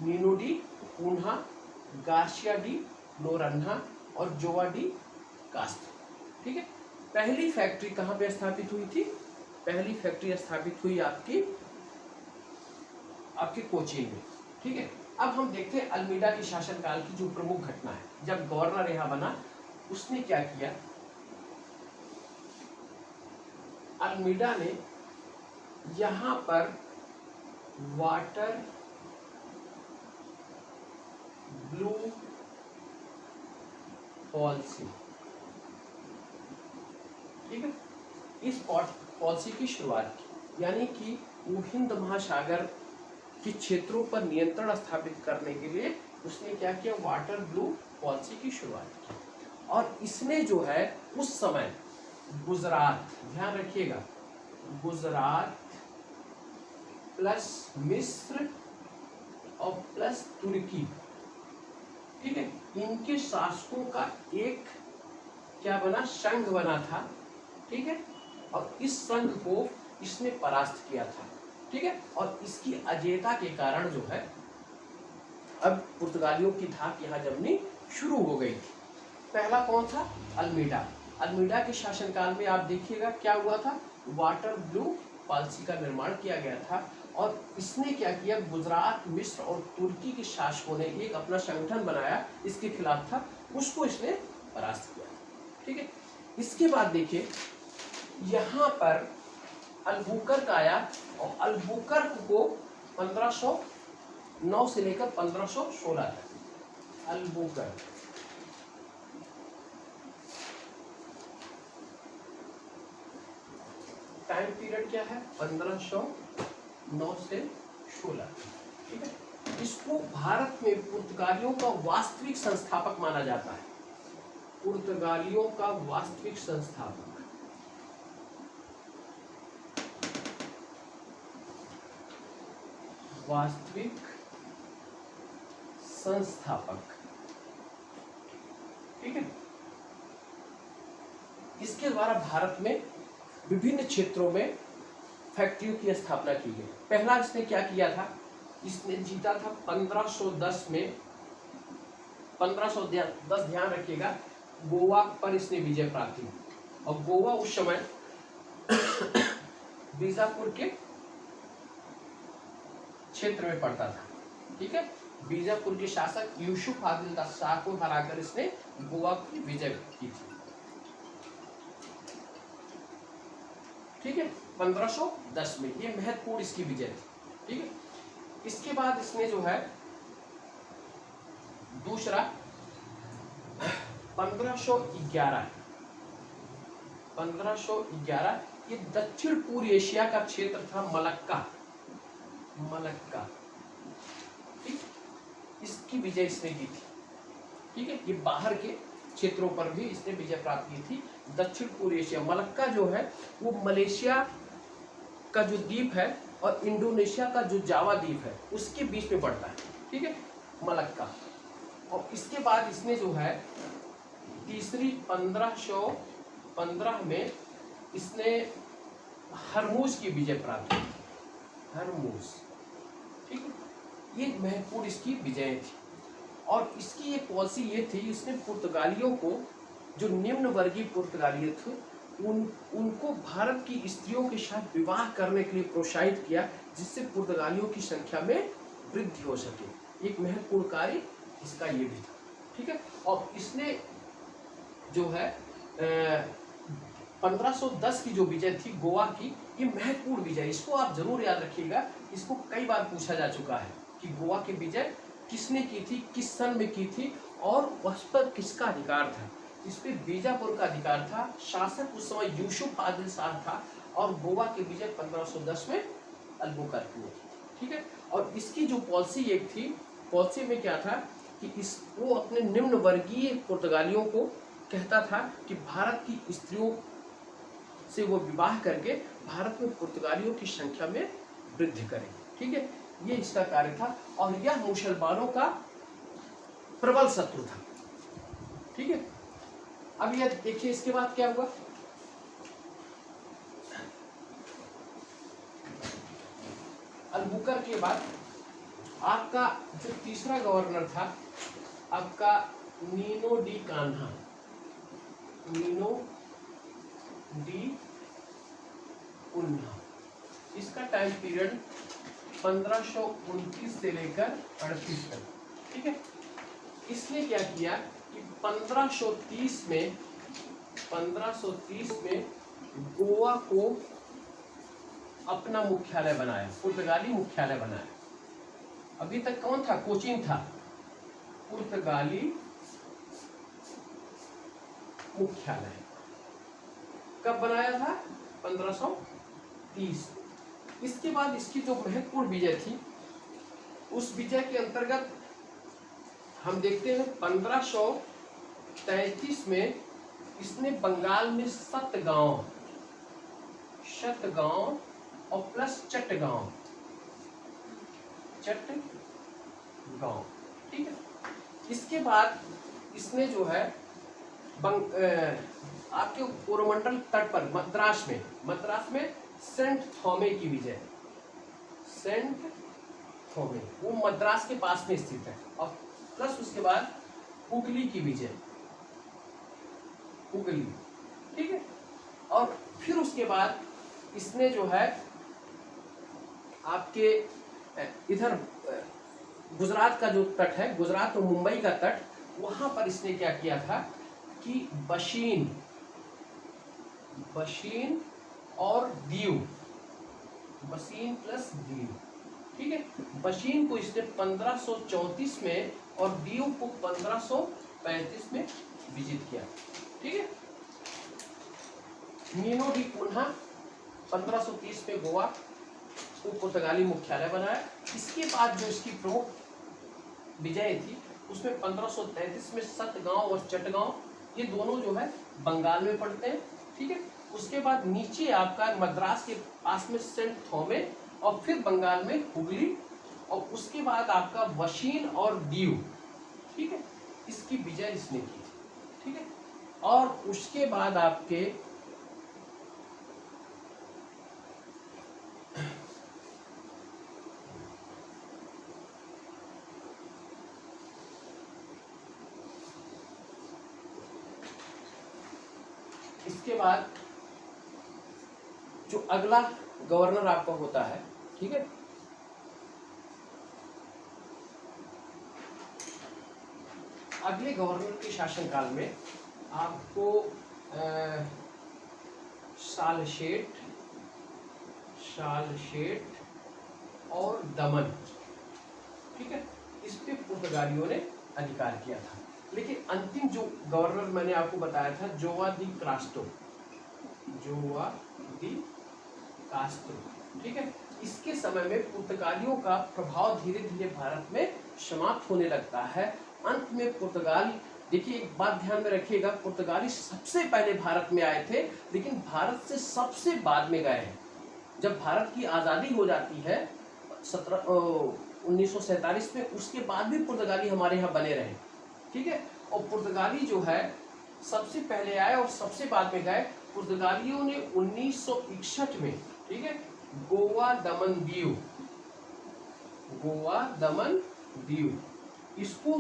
S1: Nuno D Cunha Garcia de Noronha और जोआ डी कास्ट्रो। ठीक है, पहली फैक्ट्री कहाँ पे स्थापित हुई थी? पहली फैक्ट्री स्थापित हुई आपकी कोचीन में। ठीक है, अब हम देखते हैं अल्मीडा के शासनकाल की जो प्रमुख घटना है। जब गवर्नर यहाँ बना, उसने क्या किया? अल्मीडा ने यहाँ पर वाटर ब्लू पॉलिसी, ठीक है, इस पॉलिसी की शुरुआत की, यानी कि वो हिंद महासागर के क्षेत्रों पर नियंत्रण स्थापित करने के लिए उसने क्या किया? वाटर ब्लू पॉलिसी की शुरुआत की। और इसने जो है उस समय गुजरात, ध्यान रखिएगा, गुजरात प्लस मिस्र और प्लस तुर्की, ठीक है, इनके शासकों का एक क्या बना? संघ बना था। ठीक है, और इस संघ को इसने परास्त किया था। ठीक है, और इसकी अजेयता के कारण जो है अब पुर्तगालियों की धाक यहाँ जमनी शुरू हो गई थी। पहला कौन था? अल्मीडा। अल्मीडा के शासनकाल में आप देखिएगा क्या हुआ था? वाटर ब्लू पॉलिसी का निर्माण किया गया था। और इसने क्या किया? गुजरात, मिस्र और तुर्की के शासकों ने एक अपना संगठन बनाया, इसके खिलाफ था, उसको इसने परास्त किया। ठीक है, इसके बाद देखिए यहाँ पर अल्बुकर्क आया, और अल्बुकर्क को 1509 से लेकर 1516 तक अल्बुकर्क, टाइम पीरियड क्या है? 1509 से 16। ठीक है, इसको भारत में पुर्तगालियों का वास्तविक संस्थापक माना जाता है। पुर्तगालियों का वास्तविक संस्थापक, वास्तविक संस्थापक। ठीक है, इसके द्वारा भारत में विभिन्न क्षेत्रों में फैक्ट्रियों की स्थापना की गई। पहला इसने क्या किया था? इसने जीता था 1510 में, 1510 ध्यान रखिएगा, गोवा पर इसने विजय प्राप्त की। और गोवा उस समय बीजापुर के क्षेत्र में पड़ता था। ठीक है, बीजापुर के शासक यूसुफ आदिल शाह को हराकर इसने गोवा की विजय की थी। ठीक है, 1510 में ये महत्वपूर्ण इसकी विजय थी। ठीक है, इसके बाद इसने जो है दूसरा 1511 ये दक्षिण पूर्व एशिया का क्षेत्र था, मलक्का। ठीक, इसकी विजय इसने की थी। ठीक है, ये बाहर के क्षेत्रों पर भी इसने विजय प्राप्त की थी। दक्षिण पूर्व एशिया, मलक्का जो है वो मलेशिया का जो द्वीप है और इंडोनेशिया का जो जावा द्वीप है उसके बीच में पड़ता है। ठीक है, मलक्का। और इसके बाद इसने जो है तीसरी 1515 में इसने हरमुज की विजय प्राप्त की। हरमुज, ठीक है, ये महत्वपूर्ण इसकी विजय थी। और इसकी एक पॉलिसी ये थी, इसने पुर्तगालियों को, जो निम्न वर्गीय पुर्तगाली थे, उनको भारत की स्त्रियों के साथ विवाह करने के लिए प्रोत्साहित किया, जिससे पुर्तगालियों की संख्या में वृद्धि हो सके। एक महत्वपूर्ण कार्य इसका ये भी था। ठीक है, और इसने जो है 1510 की जो विजय थी गोवा की, ये महत्वपूर्ण विजय, इसको आप जरूर याद रखिएगा। इसको कई बार पूछा जा चुका है कि गोवा की विजय किसने की थी, किस सन में की थी, और उस पर किसका अधिकार था। इस पर बीजापुर का अधिकार था। शासक उस समय यूसुफ आदिल शाह था, और गोवा की विजय 1510 में अल्बुकर्क ने की। ठीक है, और इसकी जो पॉलिसी एक थी, पॉलिसी में क्या था कि वो अपने निम्न वर्गीय पुर्तगालियों को कहता था कि भारत की स्त्रियों से वो विवाह करके भारत में पुर्तगालियों की संख्या में वृद्धि करें। ठीक है, ये इसका कार्य था, और यह मुसलमानों का प्रबल शत्रु था। ठीक है, अब यह देखिए इसके बाद क्या हुआ। अल्बुकर्क के बाद आपका जो तीसरा गवर्नर था आपका Nuno da Cunha, Nuno D Cunha, इसका टाइम पीरियड 1529 से लेकर 38 तक, ठीक है। इसने क्या किया कि 1530 में गोवा को अपना मुख्यालय बनाया, पुर्तगाली मुख्यालय बनाया। अभी तक कौन था? कोचीन था। पुर्तगाली मुख्यालय कब बनाया था? 1530। इसके बाद इसकी जो महत्वपूर्ण विजय थी, उस विजय के अंतर्गत हम देखते हैं 1533 में इसने बंगाल में सतगांव और प्लस चटगांव, ठीक है। इसके बाद इसने जो है आपके कोरोमंडल तट पर मद्रास में सेंट थॉमे की विजय, सेंट थॉमे वो मद्रास के पास में स्थित है, और प्लस उसके बाद हुगली की विजय, हुगली, ठीक है। और फिर उसके बाद इसने जो है आपके इधर गुजरात का जो तट है, गुजरात और मुंबई का तट, वहां पर इसने क्या किया था कि बशीन और दीव, बशीन प्लस दीव, ठीक है। बशीन को इसने 1534 में और दीव को 1535 में विजित किया, ठीक है। नीनो डी कुन्हा 1530 में गोवा को पुर्तगाली मुख्यालय बनाया। इसके बाद जो इसकी प्रमुख विजय थी, उसमें 1533 में सतगांव और चटगांव, ये दोनों जो है बंगाल में पड़ते हैं, ठीक है। उसके बाद नीचे आपका मद्रास के पास में सेंट थॉमे, और फिर बंगाल में हुगली, और उसके बाद आपका वशीन और दीव, ठीक है, इसकी विजय इसने की, ठीक है। और उसके बाद आपके इसके बाद जो अगला गवर्नर आपका होता है, ठीक है, अगले गवर्नर के शासनकाल में आपको सालशेट और दमन, ठीक है, इस पे पुर्तगालियों ने अधिकार किया था। लेकिन अंतिम जो गवर्नर मैंने आपको बताया था, जोआ दी कास्ट्रो, ठीक है, इसके समय में पुर्तगालियों का प्रभाव धीरे धीरे भारत में समाप्त होने लगता है। अंत में पुर्तगाल, देखिए एक बात ध्यान में रखिएगा, पुर्तगाली सबसे पहले भारत में आए थे, लेकिन भारत से सबसे बाद में गए हैं। जब भारत की आज़ादी हो जाती है 1947 में, उसके बाद भी पुर्तगाली हमारे यहाँ बने रहे, ठीक है। और पुर्तगाली जो है सबसे पहले आए और सबसे बाद में गए। पुर्तगालियों ने 1961 में, ठीक है, गोवा दमन दीव इसको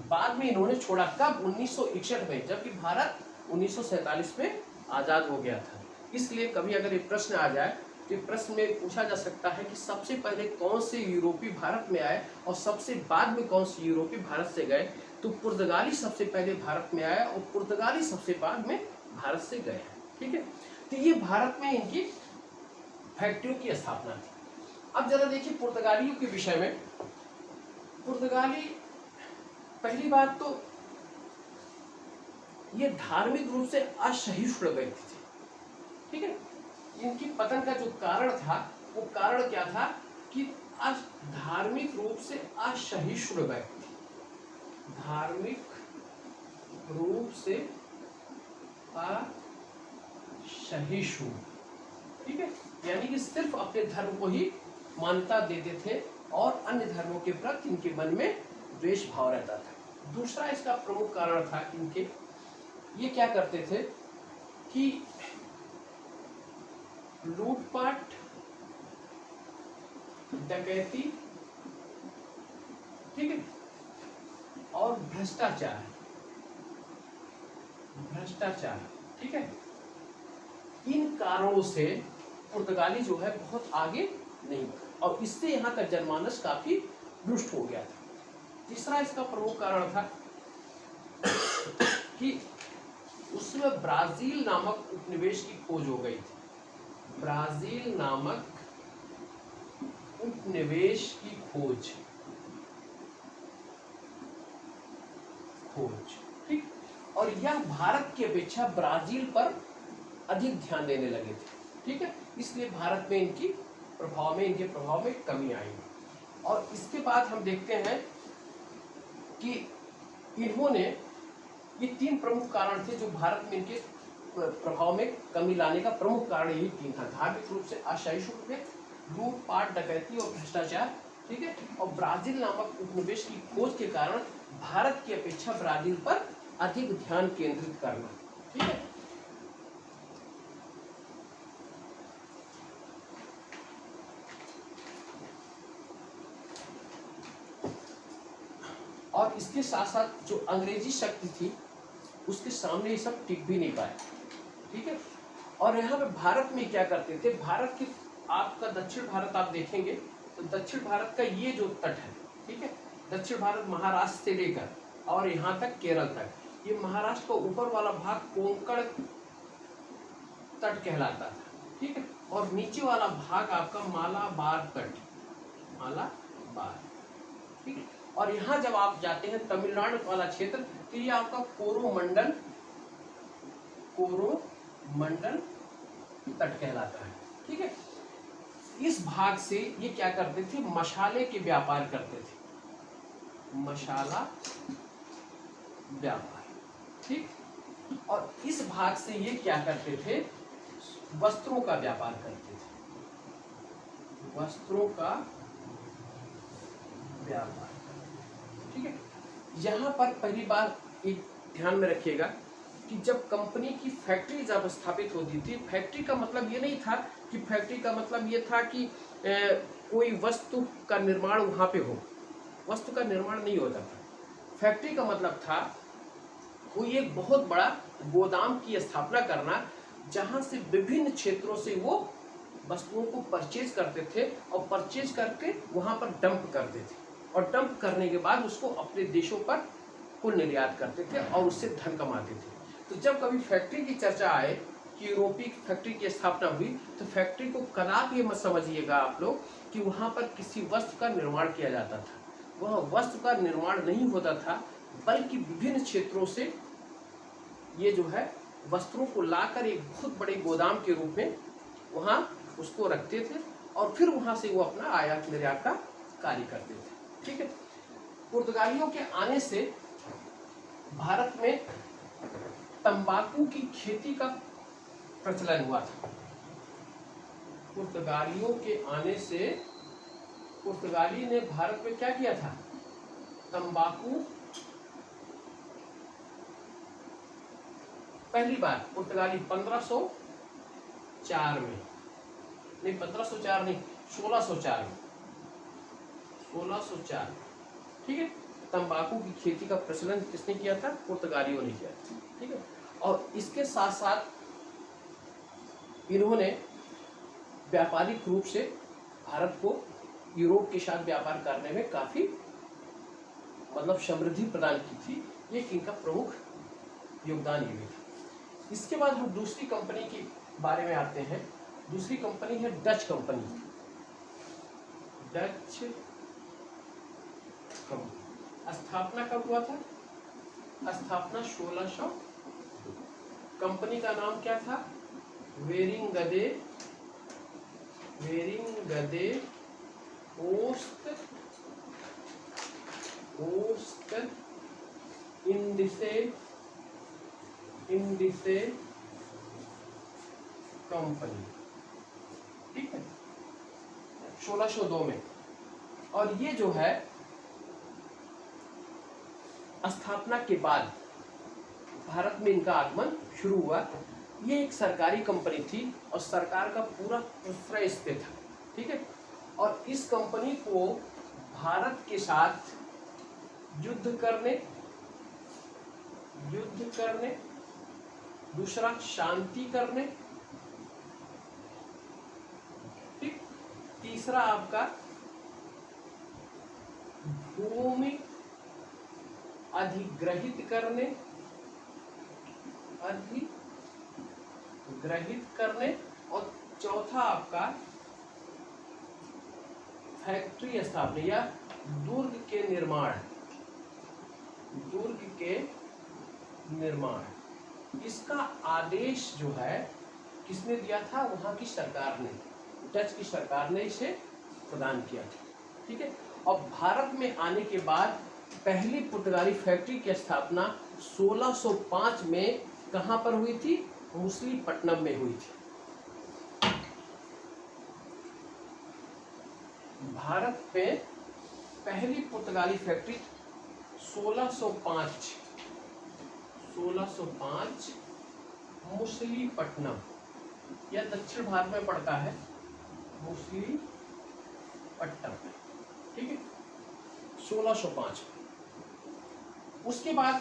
S1: बाद में इन्होंने छोड़ा। कब? 1961 में, जबकि भारत 1947 में आज़ाद हो गया था। इसलिए कभी अगर ये प्रश्न आ जाए तो प्रश्न में पूछा जा सकता है कि सबसे पहले कौन से यूरोपीय भारत में आए और सबसे बाद में कौन से यूरोपीय भारत से गए, तो पुर्तगाली सबसे पहले भारत में आया और पुर्तगाली सबसे बाद में भारत से गए हैं, ठीक है। तो ये भारत में इनकी फैक्ट्रियों की स्थापना थी। अब जरा देखिए पुर्तगालियों के विषय में। पुर्तगाली, पहली बात तो ये धार्मिक रूप से असहिष्णु व्यक्ति थे, ठीक है। इनकी पतन का जो कारण था, वो कारण क्या था कि धार्मिक रूप से असहिष्णु व्यक्ति, धार्मिक रूप से असहिष्णु, ठीक है, यानी कि सिर्फ अपने धर्म को ही मान्यता देते थे और अन्य धर्मों के प्रति इनके मन में द्वेष भाव रहता था। दूसरा इसका प्रमुख कारण था कि इनके ये क्या करते थे कि लूटपाट, डकैती, ठीक है, और भ्रष्टाचार, भ्रष्टाचार, ठीक है। इन कारणों से पुर्तगाली जो है बहुत आगे नहीं बढ़ा और इससे यहाँ का जनमानस काफी दुष्ट हो गया था। तीसरा इसका प्रमुख कारण था कि उसमें ब्राजील नामक उपनिवेश की खोज हो गई थी। ब्राजील नामक उपनिवेश की खोज, ठीक। और यह भारत की अपेक्षा ब्राजील पर अधिक ध्यान देने लगे थे, ठीक है। इसलिए भारत में इनके प्रभाव में कमी आई। और इसके बाद हम देखते हैं कि इन्होंने ये 3 प्रमुख कारण थे जो भारत में इनके प्रभाव में कमी लाने का प्रमुख कारण यही 3 था। धार्मिक रूप से असहिष्णु, लूटपाट, डकैती और भ्रष्टाचार, ठीक है। और ब्राजील नामक उपनिवेश की खोज के कारण भारत की अपेक्षा ब्राजील पर अधिक ध्यान केंद्रित करना, ठीक है। और इसके साथ साथ जो अंग्रेजी शक्ति थी उसके सामने ये सब टिक भी नहीं पाया, ठीक है। और यहाँ पे भारत में क्या करते थे, भारत के आपका दक्षिण भारत आप देखेंगे तो दक्षिण भारत का ये जो तट है, ठीक है, दक्षिण भारत महाराष्ट्र से लेकर और यहाँ तक केरल तक, ये महाराष्ट्र का ऊपर वाला भाग कोंकण तट कहलाता था, ठीक है। और नीचे वाला भाग आपका मालाबार तट, मालाबार, ठीक है। और यहाँ जब आप जाते हैं तमिलनाडु वाला क्षेत्र तो ये आपका कोरोमंडल तट कहलाता है, ठीक है। इस भाग से ये क्या करते थे, मसाले के व्यापार करते थे, मसाला व्यापार, ठीक। और इस भाग से ये क्या करते थे, वस्त्रों का व्यापार करते थे, वस्त्रों का व्यापार, ठीक है। यहाँ पर पहली बार एक ध्यान में रखिएगा कि जब कंपनी की फैक्ट्री जब स्थापित होती थी, फैक्ट्री का मतलब ये नहीं था कि फैक्ट्री का मतलब ये था कि कोई वस्तु का निर्माण वहाँ पे हो, वस्तु का निर्माण नहीं होता था। फैक्ट्री का मतलब था कोई एक बहुत बड़ा गोदाम की स्थापना करना जहाँ से विभिन्न क्षेत्रों से वो वस्तुओं को परचेज करते थे और परचेज करके वहाँ पर डंप करते थे और डंप करने के बाद उसको अपने देशों पर कुल निर्यात करते थे और उससे धन कमाते थे। तो जब कभी फैक्ट्री की चर्चा आए कि यूरोपीय फैक्ट्री की स्थापना हुई तो फैक्ट्री को कदापि ये मत समझिएगा आप लोग कि वहाँ पर किसी वस्तु का निर्माण किया जाता था, वह वस्तु का निर्माण नहीं होता था, बल्कि विभिन्न क्षेत्रों से ये जो है वस्त्रों को लाकर एक बहुत बड़े गोदाम के रूप में वहाँ उसको रखते थे और फिर वहाँ से वो अपना आयात निर्यात का कार्य करते थे, ठीक है। पुर्तगालियों के आने से भारत में तंबाकू की खेती का प्रचलन हुआ था। पुर्तगालियों के आने से पुर्तगाली ने भारत में क्या किया था, तंबाकू पहली बार पुर्तगाली 1504 में, नहीं 1504 नहीं 1604 में, 1604, ठीक है। तंबाकू की खेती का प्रचलन किसने किया था, पुर्तगालियों ने किया था, ठीक है। और इसके साथ साथ इन्होंने व्यापारिक रूप से भारत को यूरोप के साथ व्यापार करने में काफी मतलब समृद्धि प्रदान की थी, ये इनका प्रमुख योगदान ये भी था। इसके बाद हम दूसरी कंपनी के बारे में आते हैं। दूसरी कंपनी है डच कंपनी। डच कंपनी स्थापना कब हुआ था, स्थापना 1600। कंपनी का नाम क्या था, वेरिंगदे ओस्ट इंडिसे कंपनी, ठीक है, 1602 में। और ये जो है स्थापना के बाद भारत में इनका आगमन शुरू हुआ। ये एक सरकारी कंपनी थी और सरकार का पूरा प्रश्रय इस पे था, ठीक है। और इस कंपनी को भारत के साथ युद्ध करने युद्ध करने, दूसरा शांति करने, ठीक, तीसरा आपका भूमि अधिग्रहित करने, और चौथा आपका फैक्ट्री स्थापना या दुर्ग के निर्माण। इसका आदेश जो है किसने दिया था? वहां की सरकार ने, डच की सरकार ने इसे प्रदान किया था। ठीक है। और भारत में आने के बाद पहली पुर्तगाली फैक्ट्री की स्थापना 1605 में कहां पर हुई थी? मछलीपट्टनम में हुई थी। भारत में पहली पुर्तगाली फैक्ट्री 1605 मछलीपट्टनम, यह दक्षिण भारत में पड़ता है, मछलीपट्टनम, ठीक है, 1605। उसके बाद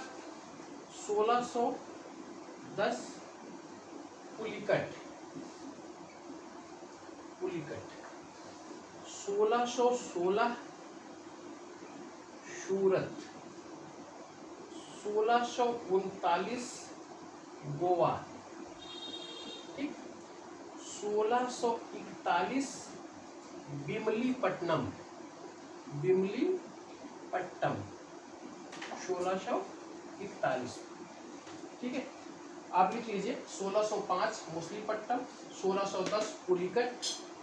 S1: 1610 पुलिकट, 1616 सूरत, 1639 गोवा, ठीक, 1641 बिमलीपट्टनम, 1641, ठीक है। आप लिख लीजिए 1605 मछलीपट्टनम, 1610 पुलिकट,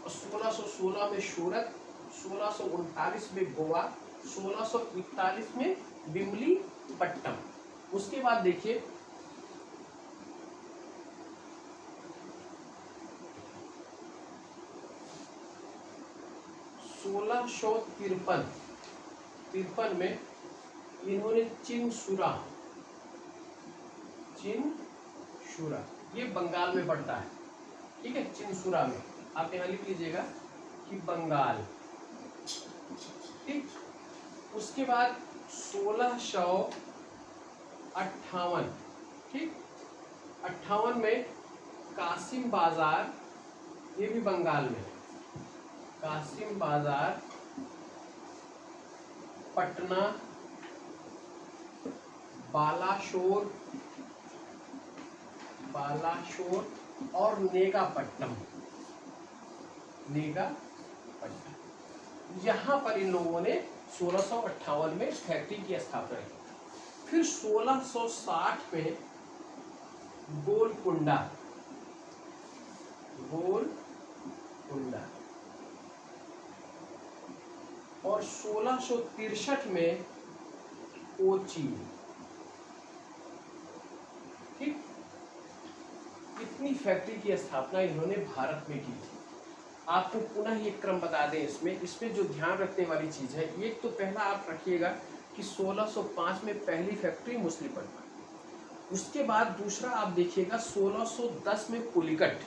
S1: 1616 में सूरत, 1639 में गोवा, 1641 में बिमलीपट्टनम। उसके बाद देखिए 1653 में इन्होंने चिनसुरा, ये बंगाल में पड़ता है, ठीक है, चिनसुरा में, आप यहाँ लिख लीजिएगा कि बंगाल, ठीक। उसके बाद 1658, ठीक, 58 में कासिम बाजार, ये भी बंगाल में, कासिम बाजार, पटना, बालाशोर और नेगापट्टनम, यहाँ पर इन लोगों ने 1658 में फैक्ट्री की स्थापना की। फिर 1660 में गोलकुंडा, और 1663 में कोची, ठीक। इतनी फैक्ट्री की स्थापना इन्होंने भारत में की थी। आपको पुनः ये क्रम बता दें, इसमें जो ध्यान रखने वाली चीज है, एक तो पहला आप रखिएगा कि 1605 में पहली फैक्ट्री मछलीपट्टनम। उसके बाद दूसरा आप देखिएगा 1610 में पुलिकट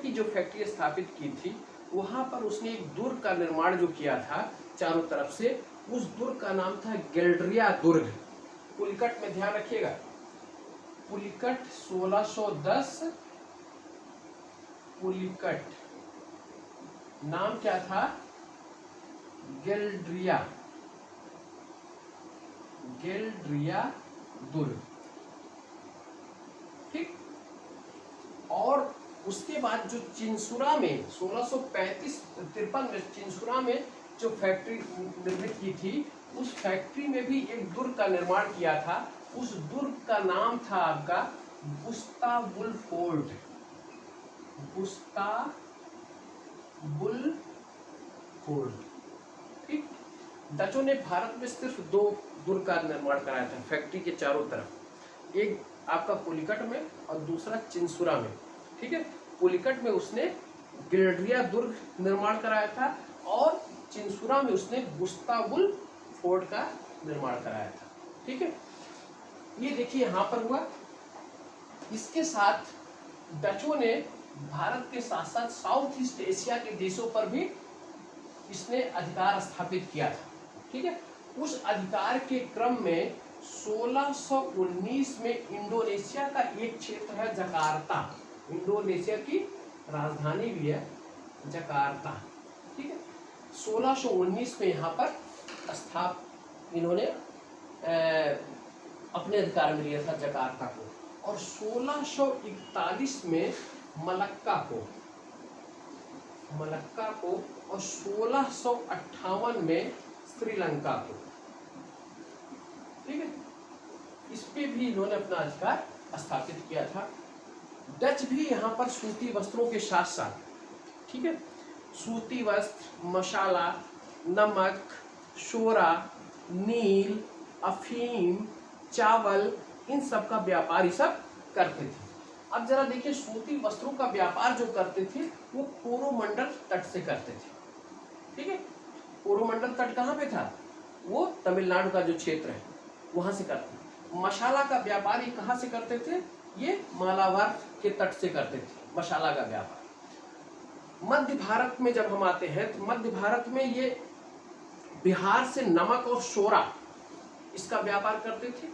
S1: की जो फैक्ट्री स्थापित की थी, वहां पर उसने एक दुर्ग का निर्माण जो किया था चारों तरफ से, उस दुर्ग का नाम था गेल्ड्रिया दुर्ग। पुलिकट में ध्यान रखिएगा, पुलिकट 1610, पुलिकट नाम क्या था? गेल्ड्रिया दुर्ग, ठीक। और उसके बाद जो चिनसुरा में 1653 में चिनसुरा में जो फैक्ट्री निर्मित की थी, उस फैक्ट्री में भी एक दुर्ग का निर्माण किया था। उस दुर्ग का नाम था आपका बुस्ताबुल फोर्ट, ठीक। डचों ने भारत में सिर्फ 2 दुर्ग का निर्माण कराया था फैक्ट्री के चारों तरफ, एक आपका पुलिकट में और दूसरा चिनसुरा में, ठीक है। पुलिकट में उसने गेल्ड्रिया दुर्ग निर्माण कराया था और चिनसुरा में उसने बुस्ताबुल फोर्ट का निर्माण कराया था, ठीक है। ये देखिए यहाँ पर हुआ। इसके साथ डचों ने भारत के साथ साथ साउथ ईस्ट एशिया के देशों पर भी इसने अधिकार स्थापित किया था, ठीक है। उस अधिकार के क्रम में 1619 में इंडोनेशिया का एक क्षेत्र है जकार्ता, इंडोनेशिया की राजधानी भी है जकार्ता, ठीक है। 1619 में यहाँ पर इन्होंने अपने अधिकार में लिया था जकार्ता को, और 1641 में मलक्का को और 1658 में श्रीलंका को, ठीक है। इस पे भी इन्होंने अपना अधिकार स्थापित किया था। डच भी यहाँ पर सूती वस्त्रों के साथ साथ, ठीक है, सूती वस्त्र, मसाला, नमक, शोरा, नील, अफीम, चावल, इन सब का व्यापार ये सब करते थे। अब जरा देखिए, सूती वस्त्रों का व्यापार जो करते थे वो कोरोमंडल तट से करते थे, ठीक है। कोरोमंडल तट कहाँ पे था? वो तमिलनाडु का जो क्षेत्र है वहां से करते थे। मसाला का व्यापार ये कहाँ से करते थे? ये मालाबार के तट से करते थे मसाला का व्यापार। मध्य भारत में जब हम आते हैं तो मध्य भारत में ये बिहार से नमक और शोरा इसका व्यापार करते थे।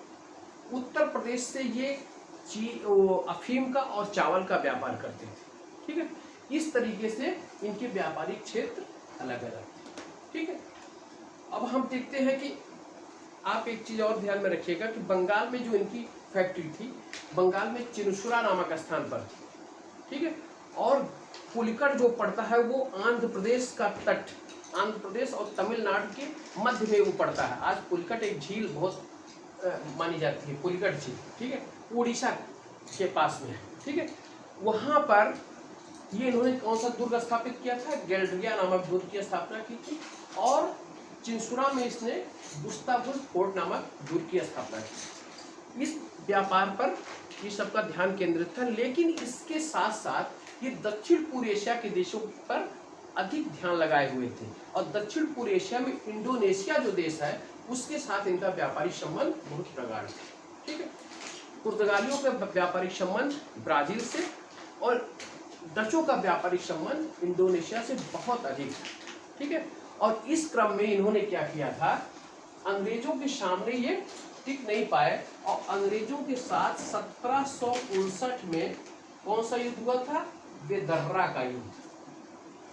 S1: उत्तर प्रदेश से ये अफीम का और चावल का व्यापार करते थे, ठीक है। इस तरीके से इनके व्यापारिक क्षेत्र अलग अलग थे, ठीक है। अब हम देखते हैं कि आप एक चीज और ध्यान में रखिएगा कि बंगाल में जो इनकी फैक्ट्री थी, बंगाल में चिनसुरा नामक स्थान पर थी, ठीक है। और पुलिकट जो पड़ता है वो आंध्र प्रदेश का तट, आंध्र प्रदेश और तमिलनाडु के मध्य में वो पड़ता है। आज पुलिकट एक झील बहुत मानी जाती है, पुलिकट झील, ठीक है, उड़ीसा के पास में है, ठीक है। वहाँ पर ये इन्होंने कौन सा दुर्ग स्थापित किया था? गैल्ड्रिया नामक दुर्ग की स्थापना की थी, और चिंसुरा में इसने गुस्तावुस फोर्ट नामक दुर्ग की स्थापना की। इस व्यापार पर ये सबका ध्यान केंद्रित था, लेकिन इसके साथ साथ ये दक्षिण पूर्व एशिया के देशों पर अधिक ध्यान लगाए हुए थे, और दक्षिण पूर्व एशिया में इंडोनेशिया जो देश है उसके साथ इनका व्यापारिक संबंध बहुत प्रगाढ़ थे, ठीक है। पुर्तगालियों का व्यापारिक संबंध ब्राजील से और डचों का व्यापारिक संबंध इंडोनेशिया से बहुत अधिक है, ठीक है। और इस क्रम में इन्होंने क्या किया था, अंग्रेजों के सामने ये टिक नहीं पाए और अंग्रेजों के साथ 1759 में कौन सा युद्ध हुआ था? बेदर्रा का युद्ध,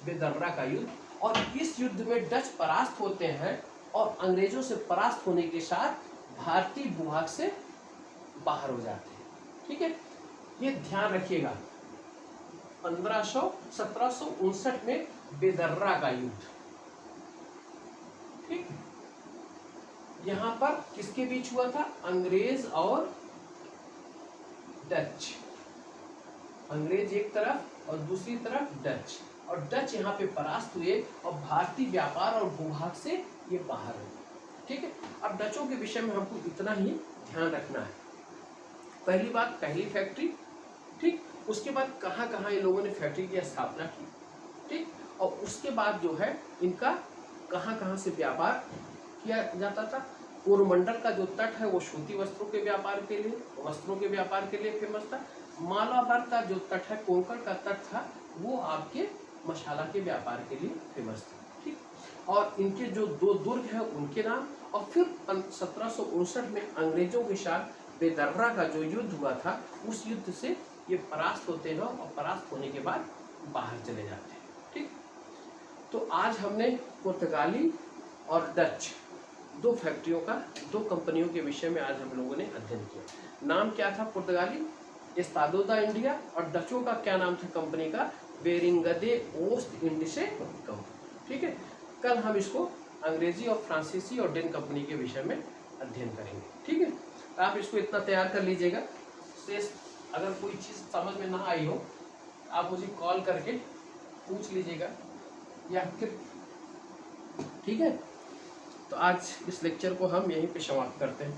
S1: बेदर्रा का युद्ध। और इस युद्ध में डच परास्त होते हैं और अंग्रेजों से परास्त होने के साथ भारतीय भूभाग से बाहर हो जाते हैं, ठीक है। ये ध्यान रखिएगा, 1759 में बेदर्रा का युद्ध, ठीक। यहां पर किसके बीच हुआ था? अंग्रेज और डच, अंग्रेज एक तरफ और दूसरी तरफ डच, और डच यहाँ पे परास्त हुए और भारतीय व्यापार और भूभाग से ये बाहर हुए, ठीक है। अब डचों के विषय में हमको इतना ही ध्यान रखना है। पहली बात, पहली फैक्ट्री, ठीक। उसके बाद कहाँ कहाँ इन लोगों ने फैक्ट्री की स्थापना की, ठीक। और उसके बाद जो है इनका कहाँ कहाँ से व्यापार किया जाता था। कोरोमंडल का जो तट है वो सूती वस्त्रों के व्यापार के लिए फेमस था। मालाबार का जो तट है, कोंकण का तट था, वो आपके मसाला के व्यापार के लिए फेमस था, ठीक। और इनके जो दो दुर्ग है उनके नाम, और फिर 1759 में अंग्रेजों के साथ बेदर्रा का जो युद्ध हुआ था, उस युद्ध से ये परास्त होते हैं और परास्त होने के बाद बाहर चले जाते हैं, ठीक। तो आज हमने पुर्तगाली और डच दो फैक्ट्रियों का, दो कंपनियों के विषय में आज हम लोगों ने अध्ययन किया। नाम क्या था पुर्तगाली? एस्तादो दा इंडिया, और डचों का क्या नाम था कंपनी का? बेरिंगदे ओस्ट इंडिसे कंपनी, ठीक है। कल हम इसको अंग्रेजी और फ्रांसीसी और डेन कंपनी के विषय में अध्ययन करेंगे, ठीक है। आप इसको इतना तैयार कर लीजिएगा। शेष अगर कोई चीज़ समझ में ना आई हो आप मुझे कॉल करके पूछ लीजिएगा या फिर, ठीक है। तो आज इस लेक्चर को हम यहीं पे समाप्त करते हैं।